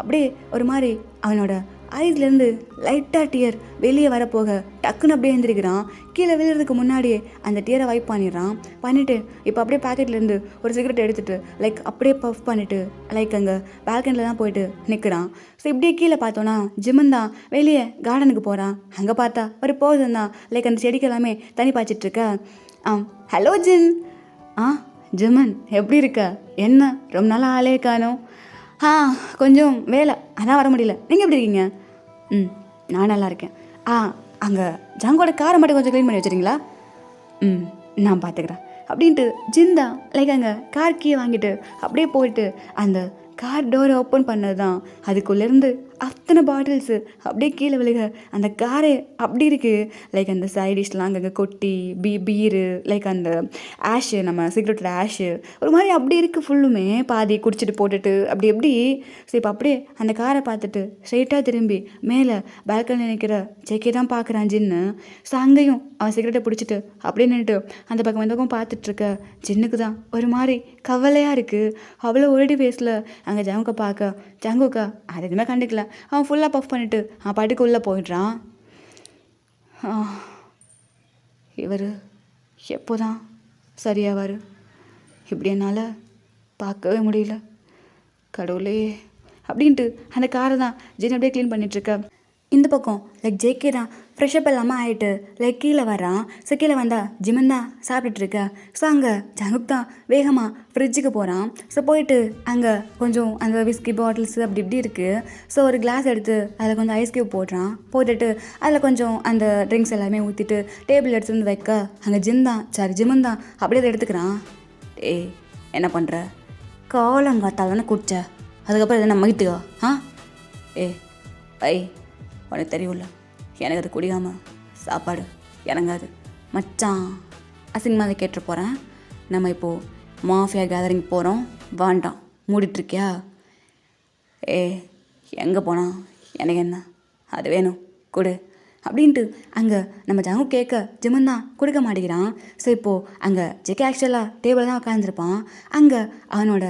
அப்படியே ஒரு மாதிரி அவனோட ஐஸ்லேருந்து லைட்டாக டியர் வெளியே வரப்போக டக்குன்னு அப்படியே எழுந்திருக்கிறான். கீழே விழுறதுக்கு முன்னாடியே அந்த டியரை வைப் பண்ணிடுறான். பண்ணிவிட்டு இப்போ அப்படியே பேக்கெட்லேருந்து ஒரு சிகரெட் எடுத்துகிட்டு லைக் அப்படியே பஃப் பண்ணிவிட்டு லைக் அங்கே பால்கனியில் தான் போயிட்டு நிற்கிறான். ஸோ இப்படியே கீழே பார்த்தோன்னா ஜிம்மன் தான் வெளியே கார்டனுக்கு போகிறான். அங்கே பார்த்தா ஒரு பர்சன் தான் லைக் அந்த செடிக்கு எல்லாமே தண்ணி பாய்ச்சிட்ருக்க. ஹலோ ஜின். ஜிம்மன் எப்படி இருக்க? என்ன ரொம்ப நாள் ஆளே காணோம்? கொஞ்சம் வேலை, அதான் வர முடியல. நீங்கள் எப்படி இருக்கீங்க? நான் நல்லா இருக்கேன். அங்கே ஜங்கோட காரை மட்டும் கொஞ்சம் க்ளீன் பண்ணி வச்சுருங்களா? நான் பார்த்துக்கிறேன் அப்படின்ட்டு ஜிந்தா லைக் அங்கே கார் கீயை வாங்கிட்டு அப்படியே போயிட்டு அந்த கார் டோரை ஓப்பன் பண்ணது தான் அதுக்குள்ளேருந்து அத்தனை பாட்டில்ஸு அப்படியே கீழே விழுக அந்த காரே அப்படி இருக்குது. லைக் அந்த சைடிஷ்லாம் அங்கங்கே கொட்டி பீரு லைக் அந்த ஆஷு, நம்ம சிகரெட்டோட ஆஷு ஒரு மாதிரி அப்படி இருக்குது. ஃபுல்லுமே பாதி குடிச்சிட்டு போட்டுட்டு அப்படி எப்படி. ஸோ இப்போ அப்படியே அந்த காரை பார்த்துட்டு ஸ்ட்ரெயிட்டாக திரும்பி மேலே பால்கனியில் நிற்கிற ஜெக்கே தான் பார்க்குறான் ஜின்னு. ஸோ அங்கேயும் அவன் சிகரெட்டை பிடிச்சிட்டு அப்படியே நின்றுட்டு அந்த பக்கம் இந்த பக்கம் பார்த்துட்ருக்க ஜின்னுக்கு தான் ஒரு மாதிரி கவலையாக இருக்குது. அவ்வளோ ஒரடி ஃபேஸில் அங்கே ஜங்குக்கை பார்க்க ஜங்குக்கா அது எதுவுமே கண்டுக்கல. அவன் ஃபுல்லாக பஃப் பண்ணிவிட்டு அவன் பாட்டுக்கு உள்ளே போயிடுறான். இவர் எப்போ தான் சரியாவார்? இப்படி என்னால் பார்க்கவே முடியல கடவுளே அப்படின்ட்டு அந்த காரை தான் ஜின் அப்படியே க்ளீன் பண்ணிகிட்ருக்க. இந்த பக்கம் லைக் ஜேகே தான் ஃப்ரெஷ்அப் இல்லாமல் ஆகிட்டு லைக் கீழே வரான். ஸோ கீழே வந்தால் ஜிமன் தான் சாப்பிட்டுட்ருக்க. ஸோ அங்கே ஜங்குக் தான் வேகமாக ஃப்ரிட்ஜுக்கு போகிறான். ஸோ போயிட்டு அங்கே கொஞ்சம் அந்த விஸ்கி பாட்டில்ஸு அப்படி இப்படி இருக்குது. ஸோ ஒரு கிளாஸ் எடுத்து அதில் கொஞ்சம் ஐஸ் க்யூப் போடுறான். போட்டுட்டு அதில் கொஞ்சம் அந்த ட்ரிங்க்ஸ் எல்லாமே ஊற்றிட்டு டேபிள் எடுத்து வந்து வைக்க அங்கே ஜிமன் தான் அப்படியே அதை எடுத்துக்கிறான். என்ன பண்ணுற? காலங்காத்தால் தானே குடிச்ச, அதுக்கப்புறம் எதனா மகித்துக்கா? உனக்கு தெரியும்ல, எனக்கு அது குடிக்காமல் சாப்பாடு இறங்காது. மச்சான் அசிங்கமாக அதை கேட்டு போகிறேன். நம்ம இப்போது மாஃபியா கேதரிங் போகிறோம், வேண்டாம் மூடிட்டுருக்கியா? எங்கே போனால் எனக்கு என்ன, அது வேணும் கொடு அப்படின்ட்டு அங்கே நம்ம ஜங்கு கேட்க ஜிமன் தான் கொடுக்க மாட்டேங்கிறான். ஸோ இப்போது அங்கே ஜெகே ஆக்சுவலாக டேபிளில் தான் உட்காந்துருப்பான். அங்கே அவனோட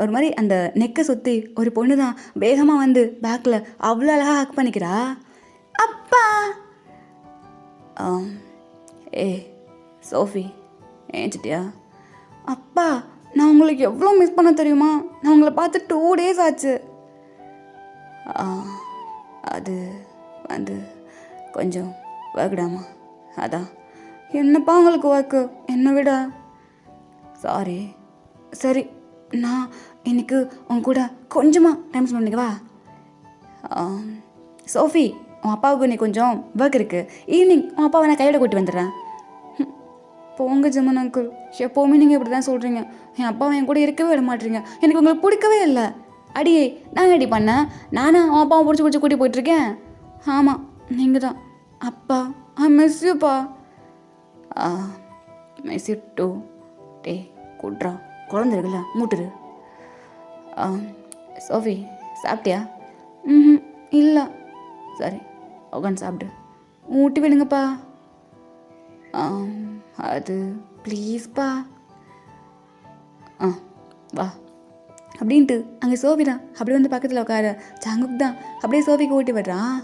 ஒரு மாதிரி அந்த நெக்கை சுற்றி ஒரு பொண்ணு தான் வேகமாக வந்து பேக்கில் அவ்வளோ அழகாக ஹக் பண்ணிக்கிறா. அப்பா சோஃபி ஏஞ்சிட்டியா? அப்பா நான் உங்களுக்கு எவ்வளோ மிஸ் பண்ண தெரியுமா? நான் உங்களை பார்த்து 2 days ஆச்சு. அது வந்து கொஞ்சம் ஒர்க்குடாமா, அதான். என்னப்பா உங்களுக்கு ஒர்க்கு என்னை விட? சாரி. சரி, நான் இன்னைக்கு உன் கூட கொஞ்சமாக டைம் ஸ்பெண்ட் பண்ணிக்கவா? சோஃபி, உன் அப்பாவுக்கு இன்னைக்கு கொஞ்சம் ஒர்க் இருக்குது. ஈவினிங் உன் அப்பாவை நான் கையோட கூட்டி வந்துடுறேன். போங்க ஜிமன் அங்கிள், எப்போவுமே நீங்கள் இப்படி தான் சொல்கிறீங்க. என் அப்பாவை என் கூட இருக்கவே விட மாட்டீங்க. எனக்கு உங்களுக்கு பிடிக்கவே இல்லை. அடியே நான் அடி பண்ணேன்? நானும் அவன் அப்பாவை பிடிச்சி கூட்டி போயிட்டுருக்கேன். ஆமாம், நீங்கள் தான். அப்பா மிஸ் யூப்பா. Miss you too. கூட்டுறா, குழந்தை இருக்குல்ல, மூட்டுரு. சோஃபி சாப்பிட்டியா? இல்லை. சரி, உட்காந்து சாப்பிடு. ஊட்டி விடுங்கப்பா. அது ப்ளீஸ்ப்பா. வா அப்படின்ட்டு அங்கே சோஃபி தான் அப்படியே வந்து பக்கத்தில் உட்கார ஜங்குக் தான் அப்படியே சோஃபிக்கு ஊட்டி விடுறான்.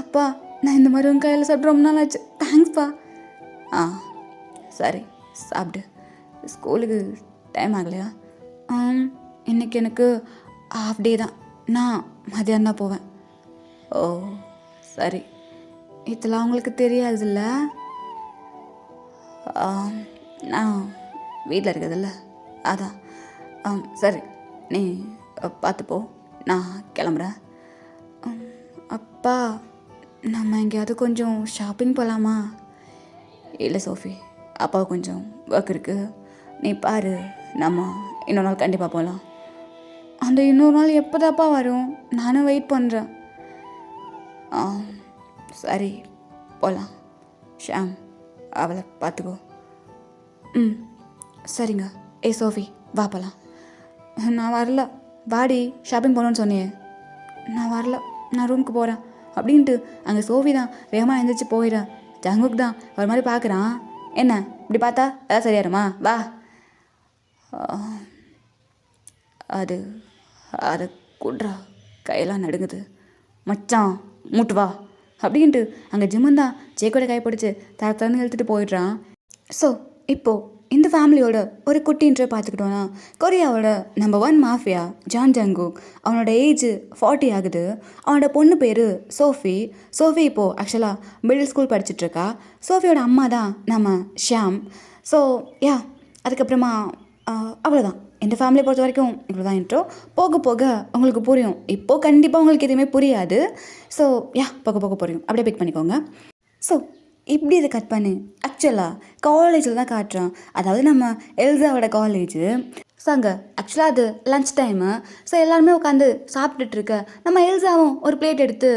அப்பா நான் இந்த மாதிரி உங்கள் கையில் சாப்பிட்டு ரொம்ப நாள் ஆச்சு. தேங்க்ஸ்ப்பா. ஆ சரி, சாப்பிடு. ஸ்கூலுக்கு டைம் ஆகலையா? இன்னைக்கு எனக்கு ஹாஃப் டே தான். நான் மதியானம் தான் போவேன். ஓ சரி, இதெல்லாம் உங்களுக்கு தெரியாதுல்ல. நான் வீட்டில் இருக்கிறதில்ல, அதான். சரி, நீ பார்த்துப்போ, நான் கிளம்புறேன். அப்பா, நம்ம எங்கேயாவது கொஞ்சம் ஷாப்பிங் போகலாமா? இல்லை சோஃபி, அப்பாவுக்கு கொஞ்சம் ஒர்க் இருக்குது. நீ பாரு, நம்ம இன்னொரு நாள் கண்டிப்பாக போகலாம். அந்த இன்னொரு நாள் எப்போதாப்பா வரும்? நானும் வெயிட் பண்ணுறேன். சரி, போகலாம். ஷாம், அவளை பார்த்துக்கோ. சரிங்க. சோஃபி, வா போகலாம். நான் வரல. வாடி, ஷாப்பிங் போகணுன்னு சொன்னியே. நான் வரல, நான் ரூமுக்கு போகிறேன் அப்படின்ட்டு அங்கே சோஃபி தான் வேகமாக எழுந்திரிச்சு போயிடுறேன். ஜங்குக் தான் ஒரு மாதிரி பார்க்குறான். என்ன இப்படி பார்த்தா எதாவது சரியாருமா? வா. அது அதை குட்ரா, கையெல்லாம் நடுங்குது. மச்சான் மூட்டு வா அப்படின்ட்டு அங்கே ஜிம்மன் தான் ஜேக்கோட கை பிடிச்சி தரன்னு இழுத்துட்டு போயிடுறான். ஸோ இப்போது இந்த ஃபேமிலியோட ஒரு குட்டி இன்ட்ரோ பார்த்துக்கிட்டோன்னா, கொரியாவோட நம்பர் 1 மாஃபியா ஜான் ஜங்குக். அவனோட ஏஜ் 40 ஆகுது. அவனோட பொண்ணு பேர் சோஃபி. சோஃபி இப்போது ஆக்சுவலாக மிடில் ஸ்கூல் படிச்சுட்ருக்கா. சோஃபியோட அம்மா தான் நம்ம ஷியாம். ஸோ யா, அதுக்கப்புறமா அவ்வளோதான். இந்த ஃபேமிலியை பொறுத்த வரைக்கும் இவ்வளோ தான் இன்ட்ரோ. போக போக உங்களுக்கு புரியும். இப்போது கண்டிப்பாக உங்களுக்கு எதுவுமே புரியாது. ஸோ யா, போக போக புரியும். அப்படியே பிக் பண்ணிக்கோங்க. ஸோ இப்படி இதை கட் பண்ணி ஆக்சுவலாக காலேஜில் தான் காட்டுறான். அதாவது நம்ம எல்சாவோட காலேஜு. ஸோ அங்கே ஆக்சுவலாக அது லன்ச் டைமு. ஸோ எல்லாருமே உட்காந்து சாப்பிட்டுட்டு இருக்க நம்ம எல்சாவும் ஒரு பிளேட் எடுத்து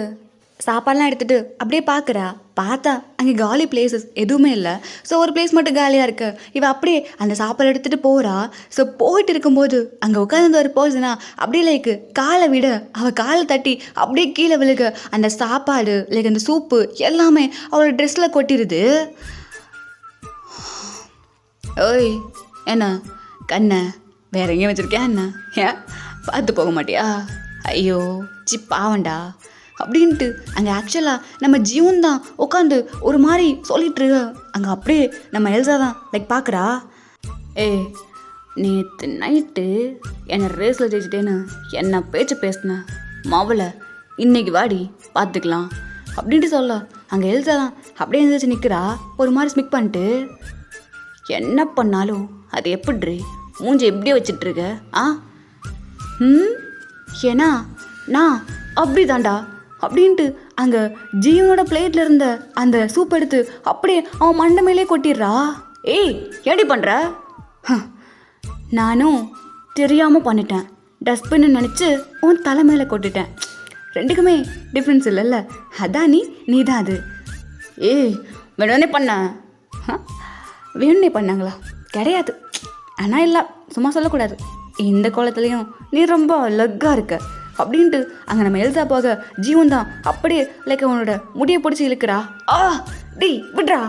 சாப்பாடெலாம் எடுத்துகிட்டு அப்படியே பார்க்குறா. பார்த்தா அங்கே காலி பிளேசஸ் எதுவுமே இல்லை. ஸோ ஒரு பிளேஸ் மட்டும் காலியாக இருக்கு. இவள் அப்படியே அந்த சாப்பாடு எடுத்துகிட்டு போகிறா. ஸோ போயிட்டு இருக்கும்போது அங்கே உட்காந்து ஒரு பர்சனா அப்படியே லைக்கு காலை விட அவள் காலை தட்டி அப்படியே கீழே விழுக அந்த சாப்பாடு லைக் அந்த சூப்பு எல்லாமே அவளோட ட்ரெஸ்ஸில் கொட்டிடுது. ஓய், என்ன கண்ணை வேற எங்கேயும் வச்சுருக்கேன்? என்ன ஏன் பார்த்து போக மாட்டியா? ஐயோ பாவண்டா அப்படின்ட்டு அங்கே ஆக்சுவலாக நம்ம ஜீவன் தான் உட்காந்து ஒரு மாதிரி சொல்லிட்டுருக்க. அங்கே அப்படியே நம்ம எல்சா தான் லைக் பார்க்குறா. நேற்று நைட்டு என்னை ரேஸில் ஜெயிச்சிட்டேன்னு என்ன பேச்சு பேசினேன் மாவளை, இன்னைக்கு வாடி பார்த்துக்கலாம் அப்படின்ட்டு சொல்ல அங்கே எல்சா தான் அப்படியே எழுந்திரிச்சு நிற்கிறா. ஒரு மாதிரி ஸ்மிக் பண்ணிட்டு, என்ன பண்ணாலும் அது எப்படி மூஞ்சி எப்படியே வச்சிட்ருக்க? ஏன்னா நான் அப்படி தாண்டா அப்படின்ட்டு அங்கே ஜீவனோட பிளேட்டில் இருந்த அந்த சூப் எடுத்து அப்படியே அவன் மண்டை மேலே கொட்டிடுறா. ஏய், எப்படி பண்ணுற? நானும் தெரியாமல் பண்ணிட்டேன். டஸ்ட்பின்னு நினச்சி உன் தலை மேலே கொட்டிட்டேன். ரெண்டுக்குமே டிஃப்ரென்ஸ் இல்லைல்ல, அதான் நீ தான் அது. ஏய், வேணும்னே பண்ண? வேணும்னே பண்ணாங்களா? கிடையாது. ஆனால் இல்லை, சும்மா சொல்லக்கூடாது. இந்த கோலத்துலேயும் நீ ரொம்ப லக்காக இருக்க அப்படின்ட்டு அங்கே நம்ம எல்சா போக ஜீவன் தான் அப்படியே லைக் அவனோட முடியை பிடிச்சி இழுக்கிறா. டி விட்றா,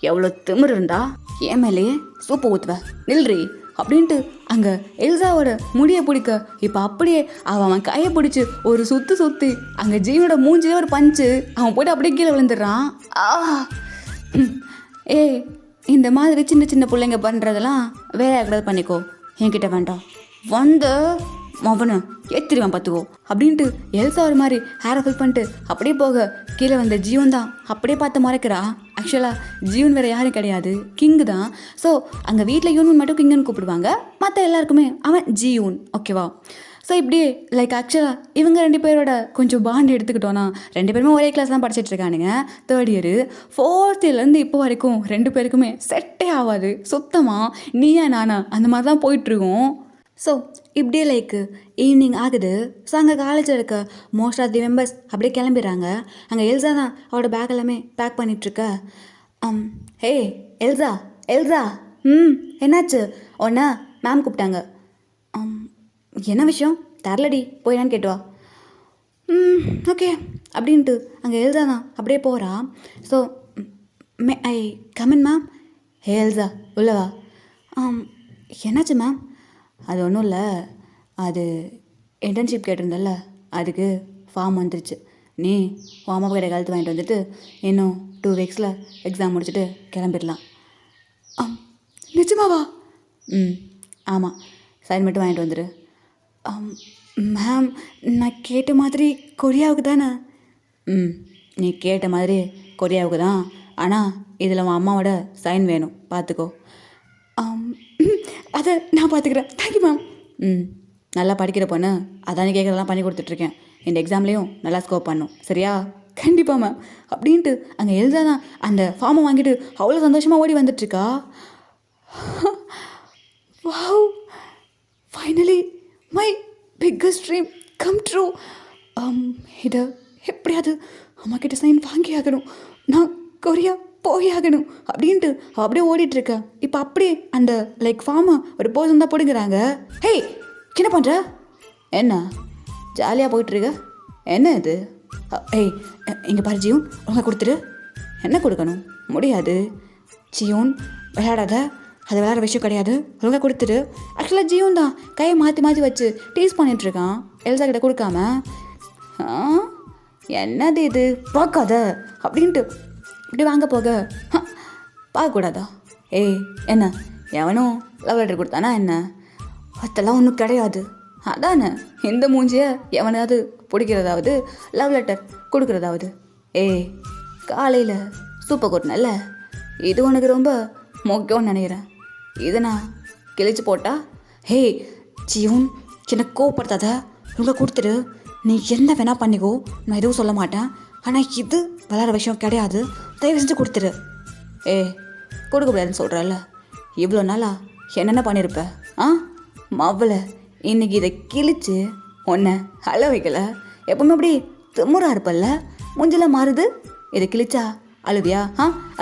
எவ்வளோ திமிரு இருந்தா ஏன் மேலேயே சூப்பை ஊற்றுவேன், நில்றி அப்படின்ட்டு அங்கே எல்சாவோட முடியை பிடிக்க இப்போ அப்படியே அவன் கையை பிடிச்சி ஒரு சுற்றி அங்கே ஜீவனோட மூஞ்சிலே ஒரு பஞ்சு அவன் போய்ட்டு அப்படியே கீழே விழுந்துடுறான். ஏய், இந்த மாதிரி சின்ன சின்ன பிள்ளைங்க பண்ணுறதெல்லாம் வேற யாருக்கூடாது பண்ணிக்கோ, என்கிட்ட வேண்டாம். வந்து மவனு ஏற்றிடுவேன் பார்த்துக்கோ அப்படின்ட்டு எல்சா ஒரு மாதிரி ஹேரை ஃபில் பண்ணிட்டு அப்படியே போக கீழே வந்த ஜீவன் தான் அப்படியே பார்த்து மறைக்கிறா. ஆக்சுவலாக ஜீவன் வேறு யாரும் கிடையாது, கிங்கு தான். ஸோ அங்கே வீட்டில் யூன் மட்டும் கிங்குன்னு கூப்பிடுவாங்க, மற்ற எல்லாருக்குமே அவன் ஜீவன். ஓகேவா? ஸோ இப்படியே லைக் ஆக்சுவலாக இவங்க 2 பேரோட கொஞ்சம் பாண்ட் எடுத்துக்கிட்டோன்னா 2 பேருமே ஒரே கிளாஸ் தான் படிச்சுட்டு இருக்கானுங்க. 3rd year. 4th இயர்லேருந்து இப்போ வரைக்கும் 2 பேருக்குமே செட்டே ஆகாது சுத்தமாக. நீயா நானா அந்த மாதிரி தான் போயிட்டுருக்கோம். ஸோ இப்படியே லைக்கு ஈவினிங் ஆகுது. ஸோ அங்கே காலேஜில் இருக்க மோஸ்ட் ஆஃப் தி மெம்பர்ஸ் அப்படியே கிளம்பிடுறாங்க. அங்கே எல்சா தான் அவளோட பேக் எல்லாமே பேக் பண்ணிகிட்ருக்க. ஹே எல்சா, எல்சா, என்னாச்சு? உன்னை மேம் கூப்பிட்டாங்க. என்ன விஷயம்? தரலடி, போயிடான்னு கேட்டுவா. ஓகே அப்படின்ட்டு அங்கே எல்சா தான் அப்படியே போகிறா. So I come in ma'am. Hey Elsa, உள்ளவா. என்னாச்சு மேம்? அது ஒன்றும் இல்லை, அது இன்டர்ன்ஷிப் கேட்டிருந்தல்ல, அதுக்கு ஃபார்ம் வந்துருச்சு. நீ உன் அம்மா கிட்ட கழுத்து வாங்கிட்டு வந்துட்டு இன்னும் 2 வீக்ஸில் எக்ஸாம் முடிச்சுட்டு கிளம்பிடலாம். நிஜமாவா? ஆமாம், சைன் மட்டும் வாங்கிட்டு வந்துடு. மேம், நான் கேட்ட மாதிரி கொரியாவுக்கு தானே? நீ கேட்ட மாதிரி கொரியாவுக்கு தான். ஆனால் இதில் உன் அம்மாவோட சைன் வேணும், பார்த்துக்கோ. அதை நான் பார்த்துக்கிறேன். Thank you ma'am. நல்லா படிக்கிற பொண்ணு, அதான் கேட்குறதெல்லாம் பண்ணி கொடுத்துட்ருக்கேன். இந்த எக்ஸாம்லேயும் நல்லா ஸ்கோப் பண்ணும், சரியா? கண்டிப்பாக மேம். அப்படின்ட்டு அங்கே எல்சா தான் அந்த ஃபார்மை வாங்கிட்டு அவ்வளோ சந்தோஷமாக ஓடி வந்துட்டுருக்கா. Wow, finally my biggest dream come true. இதை எப்படியாவது அம்மா கிட்ட சைன் வாங்கி ஆகணும், நான் கொரியா போய் ஆகணும் அப்படின்ட்டு அப்படியே ஓடிட்டுருக்க. இப்போ அப்படியே அந்த ஃபார்மை ஒரு பர்சன் தான் பிடுங்குறாங்க. ஹேய், என்ன பண்ணுற? என்ன ஜாலியாக போயிட்டுருக்க? என்ன இது? ஏய், இங்கே பாரு ஜியூன், ஒழுங்காக கொடுத்துரு. என்ன கொடுக்கணும்? முடியாது ஜியூன், விளையாடாத, அது விளையாடுற விஷயம் கிடையாது, ஒழுங்காக கொடுத்துரு. ஆக்சுவலாக ஜியூன் தான் கையை மாற்றி மாற்றி வச்சு டீஸ் பண்ணிகிட்ருக்கான் எல்சா கிட்ட கொடுக்காம. என்னது இது, பார்க்காத அப்படின்ட்டு இப்படி வாங்க போக பார்க்கக்கூடாதா? ஏய், என்ன எவனும் லவ் லெட்டர் கொடுத்தானா என்ன? அதெல்லாம் ஒன்றும் கிடையாது. அதானே இந்த மூஞ்சிய எவனாவது பிடிக்கிறதாவது லவ் லெட்டர் கொடுக்குறதாவது. ஏய், காலையில் சூப்பர் கொட்டினல்ல, இது உனக்கு ரொம்ப முக்கியம்னு நினைக்கிறேன். இதை நான் கிழிச்சு போட்டா? ஹே ஜியூன், என்னை கோவப்படுத்தாத, உங்களை கொடுத்துரு. நீ என்ன வேணால் பண்ணிக்கோ, நான் எதுவும் சொல்ல மாட்டேன். ஆனால் இது விளையாட விஷயம் கிடையாது, தயவு செஞ்சு கொடுத்துரு. கொடுக்க முடியாதுன்னு சொல்கிறல்ல, இவ்வளோ நாளா என்னென்ன பண்ணியிருப்ப? மவ்வளை இன்னைக்கு இதை கிழிச்சு ஒன்றை அழ வைக்கல. எப்பவுமே அப்படி திமுறா இருப்பல்ல, மூஞ்சில் மாறுது. இதை கிழிச்சா அழுவியா?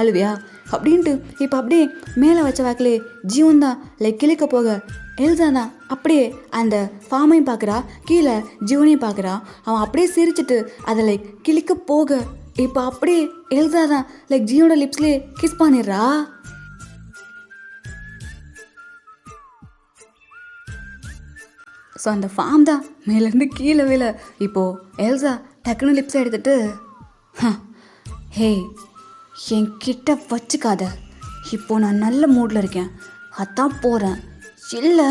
அழுவியா அப்படின்ட்டு இப்போ அப்படியே மேலே வச்ச வாக்கிலே ஜீவன் தான் கிழிக்க போக எல்சா தான் அப்படியே அந்த ஃபார்மையும் பார்க்குறா, கீழே ஜீவனையும் பார்க்குறா. அவன் அப்படியே சிரிச்சிட்டு அதை கிழிக்க போக இப்போ அப்படியே எல்சா தான் ஜீவனோட லிப்ஸ்லேயே கிஸ் பண்ணிடுறா. ஸோ அந்த ஃபார்ம் தான் மேலேருந்து கீழே விழ இப்போது எல்சா டக்குன்னு லிப்ஸை எடுத்துட்டு, ஹே என்கிட்ட வச்சுக்காத, இப்போது நான் நல்ல மூடில் இருக்கேன், அதான் போகிறேன். இல்லை,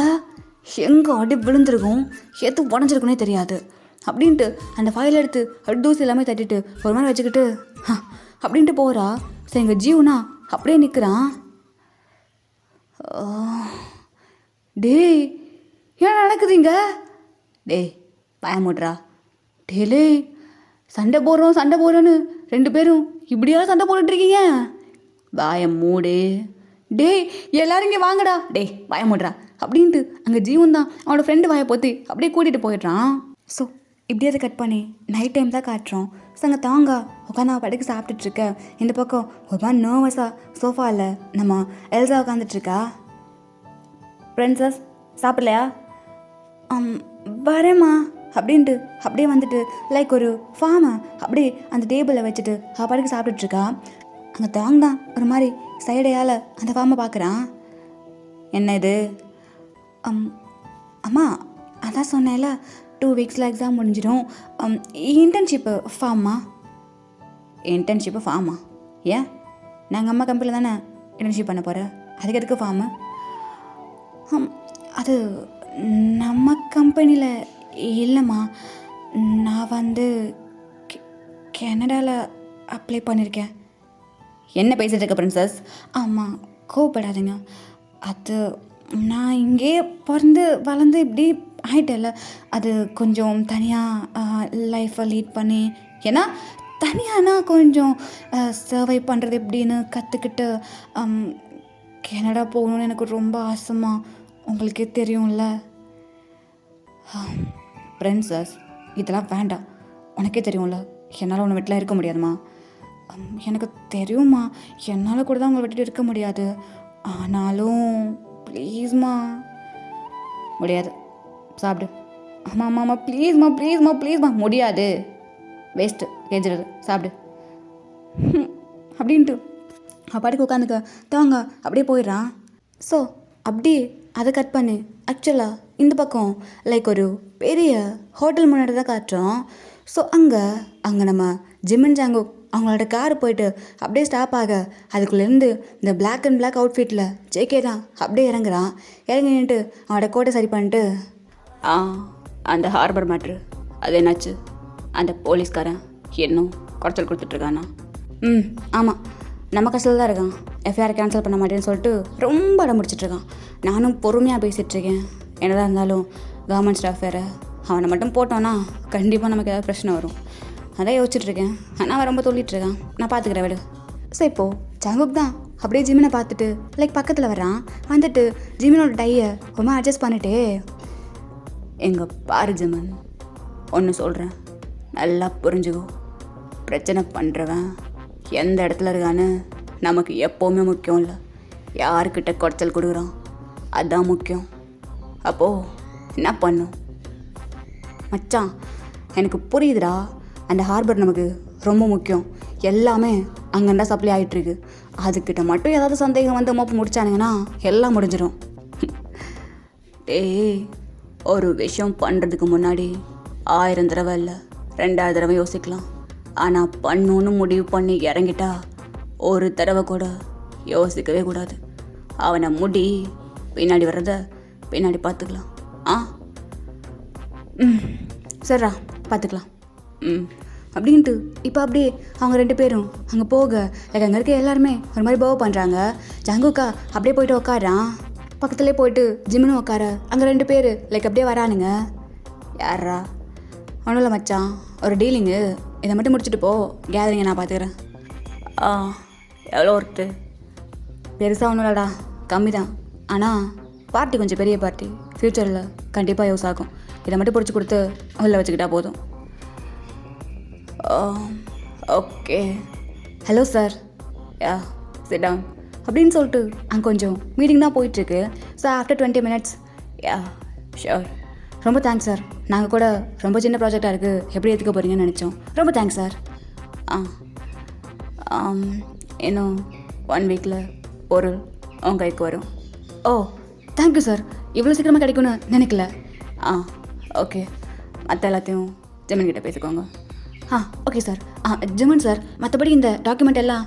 எங்கே அடி விழுந்திருக்கும், எது உடஞ்சிருக்குன்னே தெரியாது அப்படின்ட்டு அந்த ஃபைல் எடுத்து தூசி எல்லாமே தட்டிட்டு ஒரு மாதிரி வச்சுக்கிட்டு அப்படின்ட்டு போகிறா. சரி, எங்கள் ஜீவனா அப்படியே நிற்கிறான். டேய், ஏன் நடக்குதுங்க? டேய் பயமுட்றா. டேலே, சண்டை போடுறோன்னு 2 பேரும் இப்படியா சண்டை போட்டுட்ருக்கீங்க? வாய மூடு. டேய் எல்லாரும் இங்கே வாங்கடா. டேய் பயமுட்றா அப்படின்ட்டு அங்கே ஜீவன் தான் அவனோட ஃப்ரெண்டு வாயை போற்றி அப்படியே கூட்டிகிட்டு போயிடுறான். ஸோ இப்படியே அதை கட் பண்ணி நைட் டைம் தான் காட்டுறோம். ஸோ அங்கே தாங்க உட்காந்து அவள் படுக்க சாப்பிட்டுட்ருக்க. இந்த பக்கம் ஒரு மாதிரி நர்வஸாக சோஃபாவில் நம்ம எல்சா உட்காந்துட்ருக்கா. பிரின்சஸ் சாப்பிட்லையா? வரேம்மா அப்படின்ட்டு அப்படியே வந்துட்டு ஒரு ஃபார்மை அப்படியே அந்த டேபிளில் வச்சுட்டு அவள் படுக்க சாப்பிட்டுட்ருக்கா. அங்கே தாங்க தான் ஒரு மாதிரி சைடையால் அந்த ஃபார்மை பார்க்குறான். என்ன இது? அம்மா, அதான் சொன்னேன்ல 2 வீக்ஸில் எக்ஸாம் முடிஞ்சிடும். Internship pharma? Internship pharma? ஏன், நாங்கள் அம்மா கம்பெனியில் தானே இன்டர்ன்ஷிப் பண்ண போகிறேன், அதுக்கு எதுக்கு ஃபார்மு? அது நம்ம கம்பெனியில் இல்லைம்மா, நான் கனடாவில் அப்ளை பண்ணியிருக்கேன். என்ன பேசிகிட்டு இருக்க பிரின்சஸ்? ஆமாம், கோவப்படாதுங்க. அது நான் இங்கே பிறந்து வளர்ந்து இப்படி ஆகிட்டேன்ல, அது கொஞ்சம் தனியாக லைஃப்பை லீட் பண்ணி, ஏன்னா தனியானா கொஞ்சம் சர்வை பண்ணுறது எப்படின்னு கற்றுக்கிட்டு கனடா போகணுன்னு எனக்கு ரொம்ப ஆசைமா, உங்களுக்கே தெரியும்ல. பிரின்சஸ், இதெல்லாம் வேண்டாம், உனக்கே தெரியும்ல என்னால் உன்னை வீட்டில் இருக்க முடியாதுமா. எனக்கு தெரியுமா, என்னால் கூட தான் உங்களை விட்டுட்டு இருக்க முடியாது. ஆனாலும் ப்ளீஸ்மா. முடியாது, சாப்பிடு. ஆமாம் ப்ளீஸ்மா. முடியாது, வேஸ்ட்டு, கேஞ்சிருது, சாப்பிடு அப்படின்ட்டு பாட்டுக்கு உட்காந்துக்க தாங்க அப்படியே போயிடுறான். ஸோ அப்படியே அதை கட் பண்ணு. ஆக்சுவலாக இந்த பக்கம் ஒரு பெரிய ஹோட்டல் முன்னாடி தான் காட்டுறோம். ஸோ அங்கே நம்ம ஜிமின் ஜாங்குக் அவங்களோட கார் போயிட்டு அப்படியே ஸ்டாப் ஆக அதுக்குள்ளேருந்து இந்த பிளாக் அண்ட் பிளாக் அவுட்ஃபிட்டில் ஜேகே தான் அப்படியே இறங்குறான். இறங்கிட்டு அவனோட கோட்டை சரி பண்ணிட்டு, அந்த ஹார்பர் மேட்ரு அது என்னாச்சு? அந்த போலீஸ்காரன் இன்னும் குறைச்சல் கொடுத்துட்ருக்கானா? ஆமாம், நம்ம கஷ்டத்தில் தான் இருக்கான். எஃப்ஐஆர் கேன்சல் பண்ண மாட்டேன்னு சொல்லிட்டு ரொம்ப அடம் முடிச்சிட்ருக்கான். நானும் பொறுமையாக பேசிகிட்ருக்கேன். என்னதான் இருந்தாலும் கவர்மெண்ட் ஸ்டாஃப் வேறு, அவனை மட்டும் போட்டோன்னா கண்டிப்பாக நமக்கு ஏதாவது பிரச்சனை வரும். அதான் யோசிச்சுட்ருக்கேன். ஆனால் அவன் ரொம்ப சொல்லிகிட்ருக்கான். நான் பார்த்துக்கிறேன் விடு. ஸோ இப்போது ஜாங்குக் தான் அப்படியே ஜிமினை பார்த்துட்டு லைக் பக்கத்தில் வர்றான். வந்துட்டு ஜிமினோட டையை ரொம்ப அட்ஜஸ்ட் பண்ணிட்டே, எங்கே பாரு ஜிமன், ஒன்று சொல்கிறேன், நல்லா புரிஞ்சுக்கோ. பிரச்சனை பண்ணுறவன் எந்த இடத்துல இருக்கான்னு நமக்கு எப்போவுமே முக்கியம் இல்லை, யாருக்கிட்ட குறைச்சல் கொடுக்குறான் அதுதான் முக்கியம். அப்போது என்ன பண்ணும் மச்சான்? எனக்கு புரியுதுடா, அந்த ஹார்பர் நமக்கு ரொம்ப முக்கியம். எல்லாமே அங்கேண்டா சப்ளை ஆகிட்டுருக்கு. அதுக்கிட்ட மட்டும் ஏதாவது சந்தேகம் வந்து மோப்பு முடிச்சானுங்கன்னா எல்லாம் முடிஞ்சிடும். டேய், ஒரு விஷயம் பண்ணுறதுக்கு முன்னாடி 1000 தடவை இல்லை 2000 தடவை யோசிக்கலாம். ஆனால் பண்ணணுன்னு முடிவு பண்ணி இறங்கிட்டா ஒரு தடவை கூட யோசிக்கவே கூடாது. அவனை முடி பின்னாடி வர்றத பின்னாடி பார்த்துக்கலாம். சரிடா, பார்த்துக்கலாம். அப்படின்ட்டு இப்போ அப்படியே அவங்க 2 பேரும் அங்கே போக லைக் அங்கே இருக்க எல்லாருமே ஒரு மாதிரி போக பண்ணுறாங்க. ஜங்குக்கா அப்படியே போயிட்டு உட்காடுறான். பக்கத்துலேயே போயிட்டு ஜிம்முன்னு உட்கார அங்கே 2 பேர் லைக் அப்படியே வரானுங்க. யாரா? ஒன்றும் இல்லை மச்சான், ஒரு டீலிங்கு, இதை மட்டும் முடிச்சுட்டு போ, கேதரிங்கை நான் பார்த்துக்கிறேன். எவ்வளோ ஒருத்து? பெருசாக ஒன்றும் இல்லைடா, கம்மி தான். ஆனால் பார்ட்டி கொஞ்சம் பெரிய பார்ட்டி, ஃப்யூச்சரில் கண்டிப்பாக யூஸ் ஆகும். இதை மட்டும் பிடிச்சி கொடுத்து உள்ளே வச்சுக்கிட்டா போதும். Okay, hello sir, sit down அப்படின்னு சொல்லிட்டு அங்கே கொஞ்சம் மீட்டிங் தான் போயிட்டுருக்கு. ஸோ ஆஃப்டர் 20 minutes, ஷோர், ரொம்ப தேங்க்ஸ் சார். நாங்கள் கூட ரொம்ப சின்ன ப்ராஜெக்டாக இருக்குது, எப்படி ஏற்றுக்க போகிறீங்கன்னு நினச்சோம். ரொம்ப தேங்க்ஸ் சார். இன்னும் 1 weekல பொருள் உங்கள் கைக்கு வரும். ஓ, தேங்க்யூ சார், இவ்வளோ சீக்கிரமாக கிடைக்கும்னு நினைக்கல. ஓகே, மற்ற எல்லாத்தையும் ஜிமன் கிட்டே பேசிக்கோங்க. Okay sir. ஜிமன் சார், மற்றபடி இந்த டாக்குமெண்ட் எல்லாம்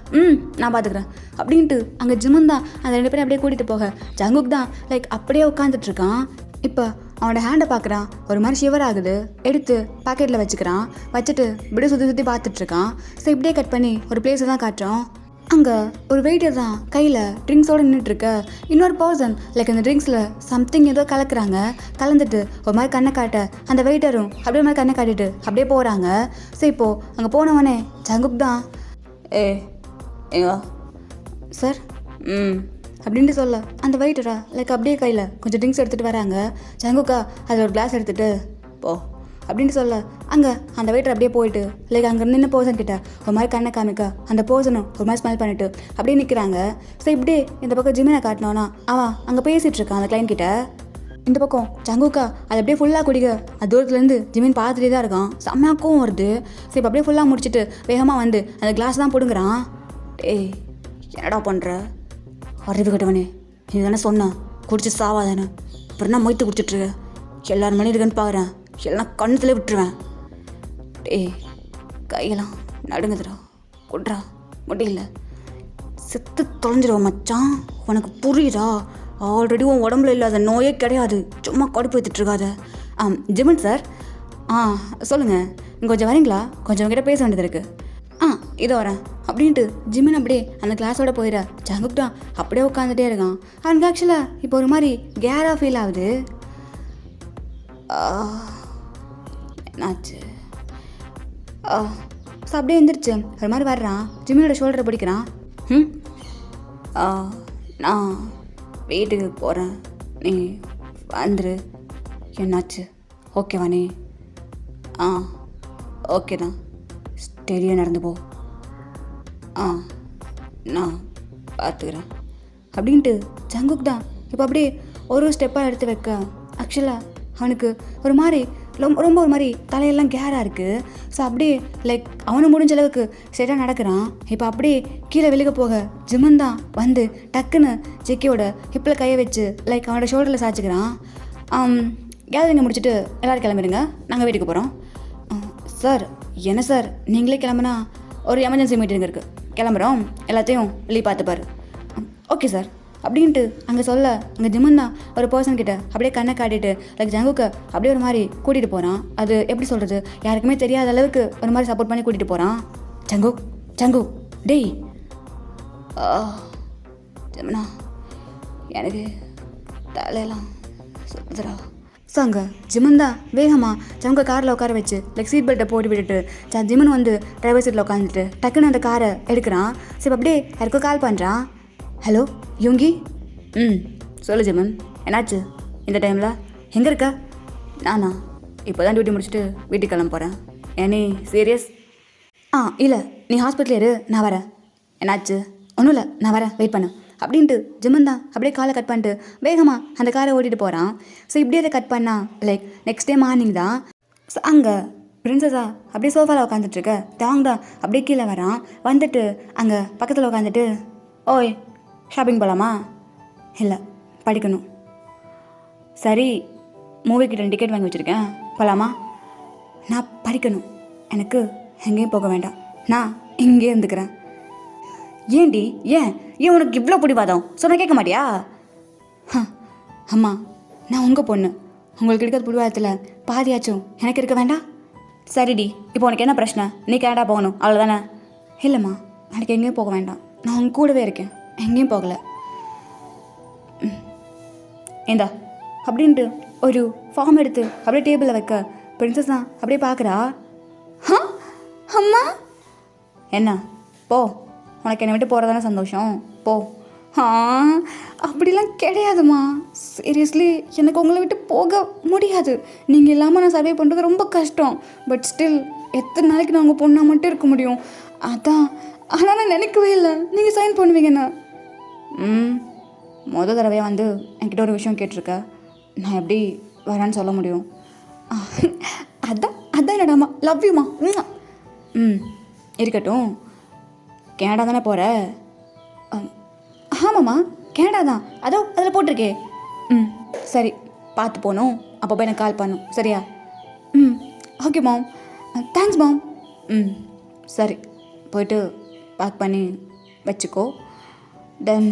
நான் பார்த்துக்குறேன் அப்படின்ட்டு அங்கே ஜிமன் தான் அந்த 2 பேரும் அப்படியே கூட்டிகிட்டு போக ஜங்குக் தான் லைக் அப்படியே உட்காந்துட்ருக்கான். இப்போ அவனோட ஹேண்டை பார்க்குறான், ஒரு மாதிரி ஷிவர் ஆகுது. எடுத்து பாக்கெட்டில் வச்சுக்கிறான். வச்சுட்டு இப்படியே சுற்றி சுற்றி பார்த்துட்ருக்கான். ஸோ இப்படியே கட் பண்ணி ஒரு பிளேஸை தான் காட்டுறோம். அங்கே ஒரு வெயிட்டர் தான் கையில் ட்ரிங்க்ஸோடு நின்றுட்டுருக்க. இன்னொரு பர்சன் லைக் அந்த ட்ரிங்க்ஸில் சம்திங் ஏதோ கலக்குறாங்க. கலந்துட்டு ஒரு மாதிரி கண்ணை காட்ட அந்த வெயிட்டரும் அப்படியே மாதிரி கண்ணை காட்டிட்டு அப்படியே போகிறாங்க. ஸோ இப்போது அங்கே போனவனே ஜங்குக் தான், ஏங்க சார் அப்படின்ட்டு சொல்ல அந்த வெயிட்டரா லைக் அப்படியே கையில் கொஞ்சம் ட்ரிங்க்ஸ் எடுத்துகிட்டு வராங்க. ஜங்குக்கா அதில் ஒரு கிளாஸ் எடுத்துகிட்டு போ அப்படின்ட்டு சொல்ல அங்கே அந்த வெயிட்டர் அப்படியே போயிட்டு லைக் அங்கே நின்று பர்சன் கிட்ட ஒரு மாதிரி கண்ணை காமிக்க அந்த பர்சனும் ஒரு மாதிரி ஸ்மைல் பண்ணிட்டு அப்படியே நிற்கிறாங்க. ஸோ இப்படியே இந்த பக்கம் ஜிமினை காட்டினோன்னா அவன் அங்கே பேசிகிட்டு இருக்கான் அந்த கிளைண்ட் கிட்ட. இந்த பக்கம் ஜங்குக்கா அது அப்படியே ஃபுல்லாக குடிக்க அது தூரத்துலேருந்து ஜிமின் பார்த்துட்டே தான் இருக்கான். செம்மையாக்கும் வருது. ஸோ இப்போ அப்படியே ஃபுல்லாக முடிச்சுட்டு வேகமாக வந்து அந்த கிளாஸ் தான் பிடுங்குறான். என்னடா பண்ணுற அறிவு கட்டவனே, நீ தானே சொன்னேன் குடிச்சு சாவாதானே, அப்புறம் என்ன மொய்த்து குடிச்சிட்ருக்க? எல்லாரும் மணி இருக்குன்னு பார்க்குறேன், எல்லாம் கண்ணத்தில் விட்டுருவேன். கையெல்லாம் நடுங்குதுடா, குட்ரா, முடியல, செத்து தொலைஞ்சிருவோம் மச்சான். உனக்கு புரியுதா? ஆல்ரெடி உன் உடம்புல இல்லாத நோயே கிடையாது, சும்மா கடுப்பு ஏற்றிட்டுருக்காத. ஜிமன் சார், சொல்லுங்கள், இங்கே கொஞ்சம் வரீங்களா? கொஞ்சம் உங்ககிட்ட பேச வேண்டியது இருக்குது. இதோ வரேன் அப்படின்ட்டு ஜிமின் அப்படியே அந்த கிளாஸோட போயிட ஜங்குக் தான் அப்படியே உட்காந்துட்டே இருக்கான். அவனுக்கு ஆக்சுவலாக இப்போ ஒரு மாதிரி கேராக ஃபீல் ஆகுது. என்னாச்சு? ஸோ அப்படியே எழுந்திரிச்சு ஒரு மாதிரி வர்றான். ஜிமினோட ஷோல்டரை பிடிக்கிறான். நான் வீட்டுக்கு போகிறேன், நீ வந்துரு. என்னாச்சு? ஓகேவா நீ? ஓகே தான், ஸ்டெடியாக நடந்து போ, நான் பார்த்துக்கிறேன் அப்படின்ட்டு ஜங்குக் தான் இப்போ அப்படியே ஒரு ஸ்டெப்பாக எடுத்து வைக்க ஆக்சுவலாக அவனுக்கு ஒரு மாதிரி ரொம்ப ஒரு மாதிரி தலையெல்லாம் கேராக இருக்குது. ஸோ அப்படியே லைக் அவனை முடிஞ்ச அளவுக்கு ஸ்ட்ரெயிட்டாக நடக்கிறான். இப்போ அப்படியே கீழே வெளியே போக ஜிமன் தான் வந்து டக்குன்னு ஜெக்கியோட ஹிப்பில் கையை வச்சு லைக் அவனோட ஷோல்டரில் சாய்ச்சிக்கிறான். கேதரிங்கை முடிச்சுட்டு எல்லோரும் கிளம்பிடுங்க, நாங்கள் வீட்டுக்கு போகிறோம். சார் என்ன சார் நீங்களே கிளம்புனா ஒரு எமர்ஜென்சி மீட்டிங் இருக்குது, கிளம்புறோம், எல்லாத்தையும் லீவ் பார்த்துப்பாரு. ஓகே சார் அப்படின்ட்டு அங்கே சொல்ல அங்கே ஜிமன் தான் ஒரு பர்சன் கிட்ட அப்படியே கண்ணை காட்டிட்டு லைக் ஜங்குக்கு அப்படியே ஒரு மாதிரி கூட்டிகிட்டு போகிறான். அது எப்படி சொல்கிறது, யாருக்குமே தெரியாத அளவுக்கு ஒரு மாதிரி சப்போர்ட் பண்ணி கூட்டிகிட்டு போகிறான். ஜங்கு ஜங்கு டேய் ஜிமனா எனக்கு தலையெல்லாம் சுத்துறா. ஸோ அங்கே ஜிமன் தான் வேகமாக ஜங்க காரில் உட்கார வச்சு லைக் சீட் பெல்ட்டை போட்டு விட்டுட்டு ஜிமன் வந்து டிரைவர் சீட்டில் உட்காந்துட்டு டக்குன்னு அந்த காரை எடுக்கிறான். சரி அப்படியே யாருக்கோ கால் பண்ணுறான். ஹலோ யோங்கி. சொல்லு ஜிமன், என்னாச்சு இந்த டைமில், எங்கே இருக்க? நானா இப்போ தான் டியூட்டி முடிச்சுட்டு வீட்டுக்கு கிளம்ப போகிறேன். ஏனே சீரியஸ்? இல்லை நீ ஹாஸ்பிட்டல் இரு, நான் வரேன். என்னாச்சு? ஒன்றும் இல்லை, நான் வரேன், வெயிட் பண்ணு அப்படின்ட்டு ஜிமன் தான் அப்படியே காலை கட் பண்ணிட்டு வேகமாக அந்த காரை ஓட்டிகிட்டு போகிறான். ஸோ இப்படியே அதை கட் பண்ணா லைக் நெக்ஸ்ட் டே மார்னிங் தான். ஸோ அங்கே பிரின்சஸா அப்படியே சோஃபாவில் உட்காந்துட்ருக்க தாங் தான் அப்படியே கீழே வரான். வந்துட்டு அங்கே பக்கத்தில் உட்காந்துட்டு, ஓய் ஷாப்பிங் போகலாமா? இல்லை படிக்கணும். சரி மூவிக்கு 2 டிக்கெட் வாங்கி வச்சுருக்கேன், போகலாமா? நான் படிக்கணும், எனக்கு எங்கேயும் போக வேண்டாம், நான் இங்கே இருந்துக்கிறேன். ஏன்டி ஏன் உனக்கு இவ்வளோ பிடிவாதம், சொன்ன கேட்க மாட்டியா? அம்மா நான் உங்கள் பொண்ணு, உங்களுக்கு இருக்கிற பிடிவாதத்தில் பாதியாச்சும் எனக்கு இருக்க வேண்டாம்? சரிடி இப்போ உனக்கு என்ன பிரச்சனை, நீ கனடா போகணும் அவ்வளோதானே? இல்லைம்மா எனக்கு எங்கேயும் போக வேண்டாம், நான் உங்க கூடவே இருக்கேன், எங்கேயும் போகலை. ஏந்தா அப்படின்ட்டு ஒரு ஃபார்ம் எடுத்து அப்படியே டேபிளில் வைக்க பிரின்சஸ் தான் அப்படியே பார்க்குறா. அம்மா என்ன போ, உனக்கு என்னை விட்டு போகிறதானே சந்தோஷம், போ. அப்படிலாம் கிடையாதுமா, சீரியஸ்லி எனக்கு உங்களை விட்டு போக முடியாது. நீங்கள் இல்லாமல் நான் சர்வே பண்ணுறது ரொம்ப கஷ்டம். பட் ஸ்டில் எத்தனை நாளைக்கு நான் உங்கள் பொண்ணாக மட்டும் இருக்க முடியும், அதான். ஆனால் நான் நினைக்கவே இல்லை நீங்கள் சைன் பண்ணுவீங்கண்ணா. மொதல் தடவையாக வந்து என்கிட்ட ஒரு விஷயம் கேட்டிருக்க, நான் எப்படி வரேன்னு சொல்ல முடியும்? அதான் என்னடாமா, லவ் யூமா. இருக்கட்டும், கனடா தானே போகிற? ஆமாம்மா கனடா தான், அதோ அதில் போட்டிருக்கே. சரி பார்த்து போகணும், அப்போ போய் எனக்கு கால் பண்ணும், சரியா? ஓகே மாம், தேங்க்ஸ் மாம். சரி போயிட்டு பேக் பண்ணி வச்சுக்கோ. தென்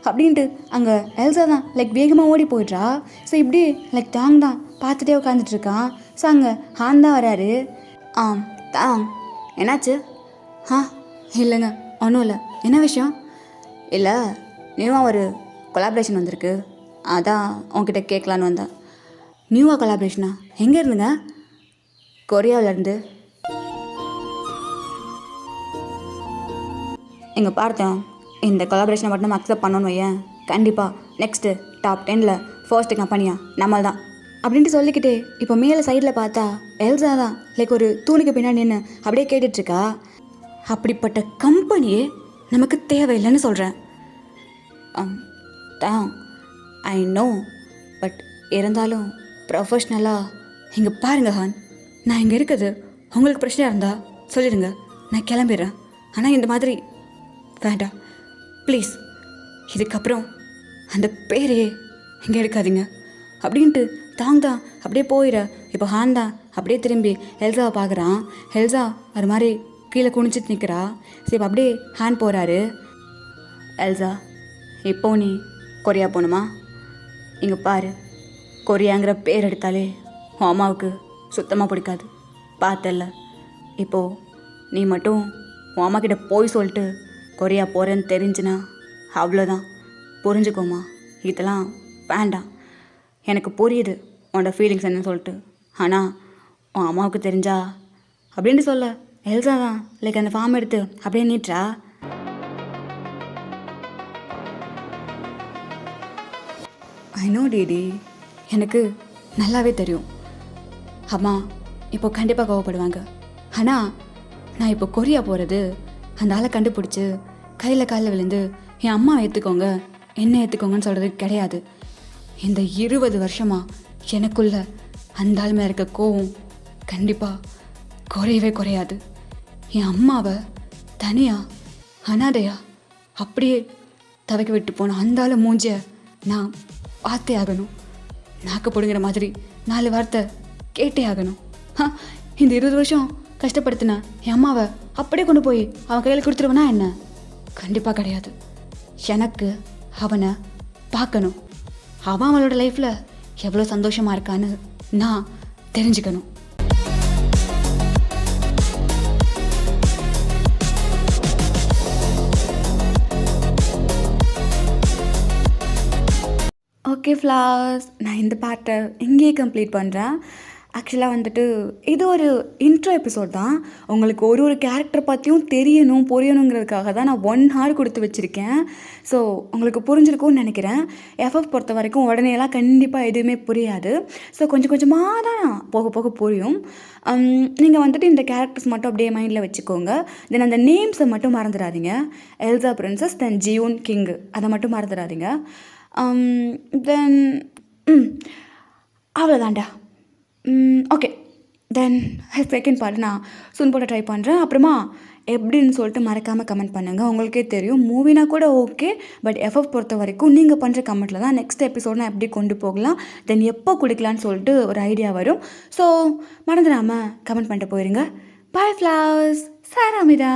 அப்படின்ட்டு அங்கே எல்சா தான் லைக் வேகமாக ஓடி போயிட்றா. ஸோ இப்படி லைக் தாங் தான் பார்த்துட்டே உட்காந்துட்ருக்கான். ஸோ அங்கே ஹான் தான் வராரு. தாங் என்னாச்சு? இல்லைங்க ஒன்றும் இல்லை. என்ன விஷயம்? இல்லை நியூவாக ஒரு கொலாபரேஷன் வந்திருக்கு, அதான் உங்ககிட்ட கேட்கலான்னு வந்தேன். நியூவாக கொலாபரேஷனா? எங்கே இருந்துங்க? கொரியாவிலேருந்து. எங்கே பார்த்தோம், இந்த கொலாபரேஷனை மட்டும் நம்ம அக்செப்ட் பண்ணணும் வையன், கண்டிப்பாக நெக்ஸ்ட்டு டாப் 10ல் ஃபர்ஸ்ட்டு கம்பெனியா நம்மள் தான் அப்படின்ட்டு சொல்லிக்கிட்டே இப்போ மேலே சைடில் பார்த்தா எல்சா தான் லைக் ஒரு தூணுக்கு பின்னாடி நின்று அப்படியே கேட்டுட்ருக்கா. அப்படிப்பட்ட கம்பெனியே நமக்கு தேவையில்லைன்னு சொல்கிறேன். தான் ஐ நோ, பட் இருந்தாலும் ப்ரொஃபஷ்னலாக இங்கே பாருங்க ஹான், நான் இங்கே இருக்குது உங்களுக்கு பிரச்சனையாக இருந்தால் சொல்லிடுங்க, நான் கிளம்பிடுறேன். ஆனால் இந்த மாதிரி வேண்டாம் ப்ளீஸ், இதுக்கப்புறம் அந்த பேரையே இங்கே எடுக்காதீங்க அப்படின்ட்டு தாங் தான் அப்படியே போயிட. இப்போ ஹான் தான் அப்படியே திரும்பி எல்சாவை பார்க்குறான். எல்சா ஒரு மாதிரி கீழே குனிச்சிட்டு நிற்கிறா. சரி இப்போ அப்படியே ஹான் போகிறாரு. எல்சா இப்போ நீ கொரியா போகணுமா? இங்கே பாரு, கொரியாங்கிற பேர் எடுத்தாலே உன் அம்மாவுக்கு சுத்தமாக பிடிக்காது, பார்த்தல. இப்போது நீ மட்டும் உன் அம்மா கிட்ட போய் சொல்லிட்டு கொரியா போகிறேன்னு தெரிஞ்சுனா அவ்வளோதான், புரிஞ்சுக்கோமா, இதெல்லாம் வேண்டாம். எனக்கு புரியுது உன்னோட ஃபீலிங்ஸ் என்னன்னு சொல்லிட்டு, ஆனால் உன் அம்மாவுக்கு தெரிஞ்சா அப்படின்ட்டு சொல்ல எல்சா தான் லைக் அந்த ஃபார்ம் எடுத்து அப்படியே நீட்டுறா. ஐ நோ டிடி, எனக்கு நல்லாவே தெரியும் அம்மா இப்போ கண்டிப்பாக கோவப்படுவாங்க. ஆனால் நான் இப்போ கொரியா போகிறது அந்த ஆளை கண்டுபிடிச்சி கையில் காலில் விழுந்து என் அம்மா ஏற்றுக்கோங்க என்ன ஏற்றுக்கோங்கன்னு சொல்கிறது கிடையாது. இந்த 20 வருஷமாக எனக்குள்ள அந்த ஆள் மேலே இருக்க கோவம் கண்டிப்பாக குறையவே குறையாது. என் அம்மாவை தனியாக அனாதையாக அப்படியே தவைக்க விட்டு போன அந்த ஆள் மூஞ்சிய நான் பார்த்தே ஆகணும். நாக்கு பிடுங்கிற மாதிரி 4 வார்த்தை கேட்டே ஆகணும். இந்த 20 வருஷம் கஷ்டப்படுத்தின என் அம்மாவை அப்படியே கொண்டு போய் அவன் கையில் கொடுத்துருவனா என்ன? கண்டிப்பாக கிடையாது. எனக்கு அவனை பார்க்கணும். அவன் அவளோட லைஃப்பில் எவ்வளோ சந்தோஷமாக இருக்கான்னு நான் தெரிஞ்சுக்கணும். ஓகே ஃப்ளவர்ஸ், நான் இந்த பாட்டை இங்கேயே கம்ப்ளீட் பண்ணுறேன். ஆக்சுவலாக வந்துட்டு இது ஒரு இன்ட்ரோ எபிசோட் தான். உங்களுக்கு ஒரு ஒரு கேரக்டர் பற்றியும் தெரியணும் புரியணுங்கிறதுக்காக தான் நான் 1 hour கொடுத்து வச்சுருக்கேன். ஸோ உங்களுக்கு புரிஞ்சிருக்கும்னு நினைக்கிறேன். எஃப்எஃப் பொறுத்த வரைக்கும் உடனேலாம் கண்டிப்பாக எதுவுமே புரியாது. ஸோ கொஞ்சம் கொஞ்சமாக தான் போக போக புரியும். நீங்கள் வந்துட்டு இந்த கேரக்டர்ஸ் மட்டும் அப்படியே மைண்டில் வச்சுக்கோங்க. தென் அந்த நேம்ஸை மட்டும் மறந்துடாதீங்க. எல்சா பிரின்சஸ், தென் ஜியூன் கிங், அதை மட்டும் மறந்துடாதீங்க. தென் அவ்வளோதான்டா. ஓகே, தென் செகண்ட் பார்ட் நான் சூன் போட ட்ரை பண்ணுறேன். அப்புறமா எப்படின்னு சொல்லிட்டு மறக்காமல் கமெண்ட் பண்ணுங்கள். உங்களுக்கே தெரியும், மூவினா கூட ஓகே, பட் எஃப்எஃப் பொறுத்த வரைக்கும் நீங்கள் பண்ணுற கமெண்ட்டில் தான் நெக்ஸ்ட் எபிசோட் நான் எப்படி கொண்டு போகலாம், தென் எப்போ கொடுக்கலான்னு சொல்லிட்டு ஒரு ஐடியா வரும். ஸோ மறந்துடாமல் கமெண்ட் பண்ணிட்டு போயிருங்க. பாய் ஃப்ளவர்ஸ், சாராமிதா.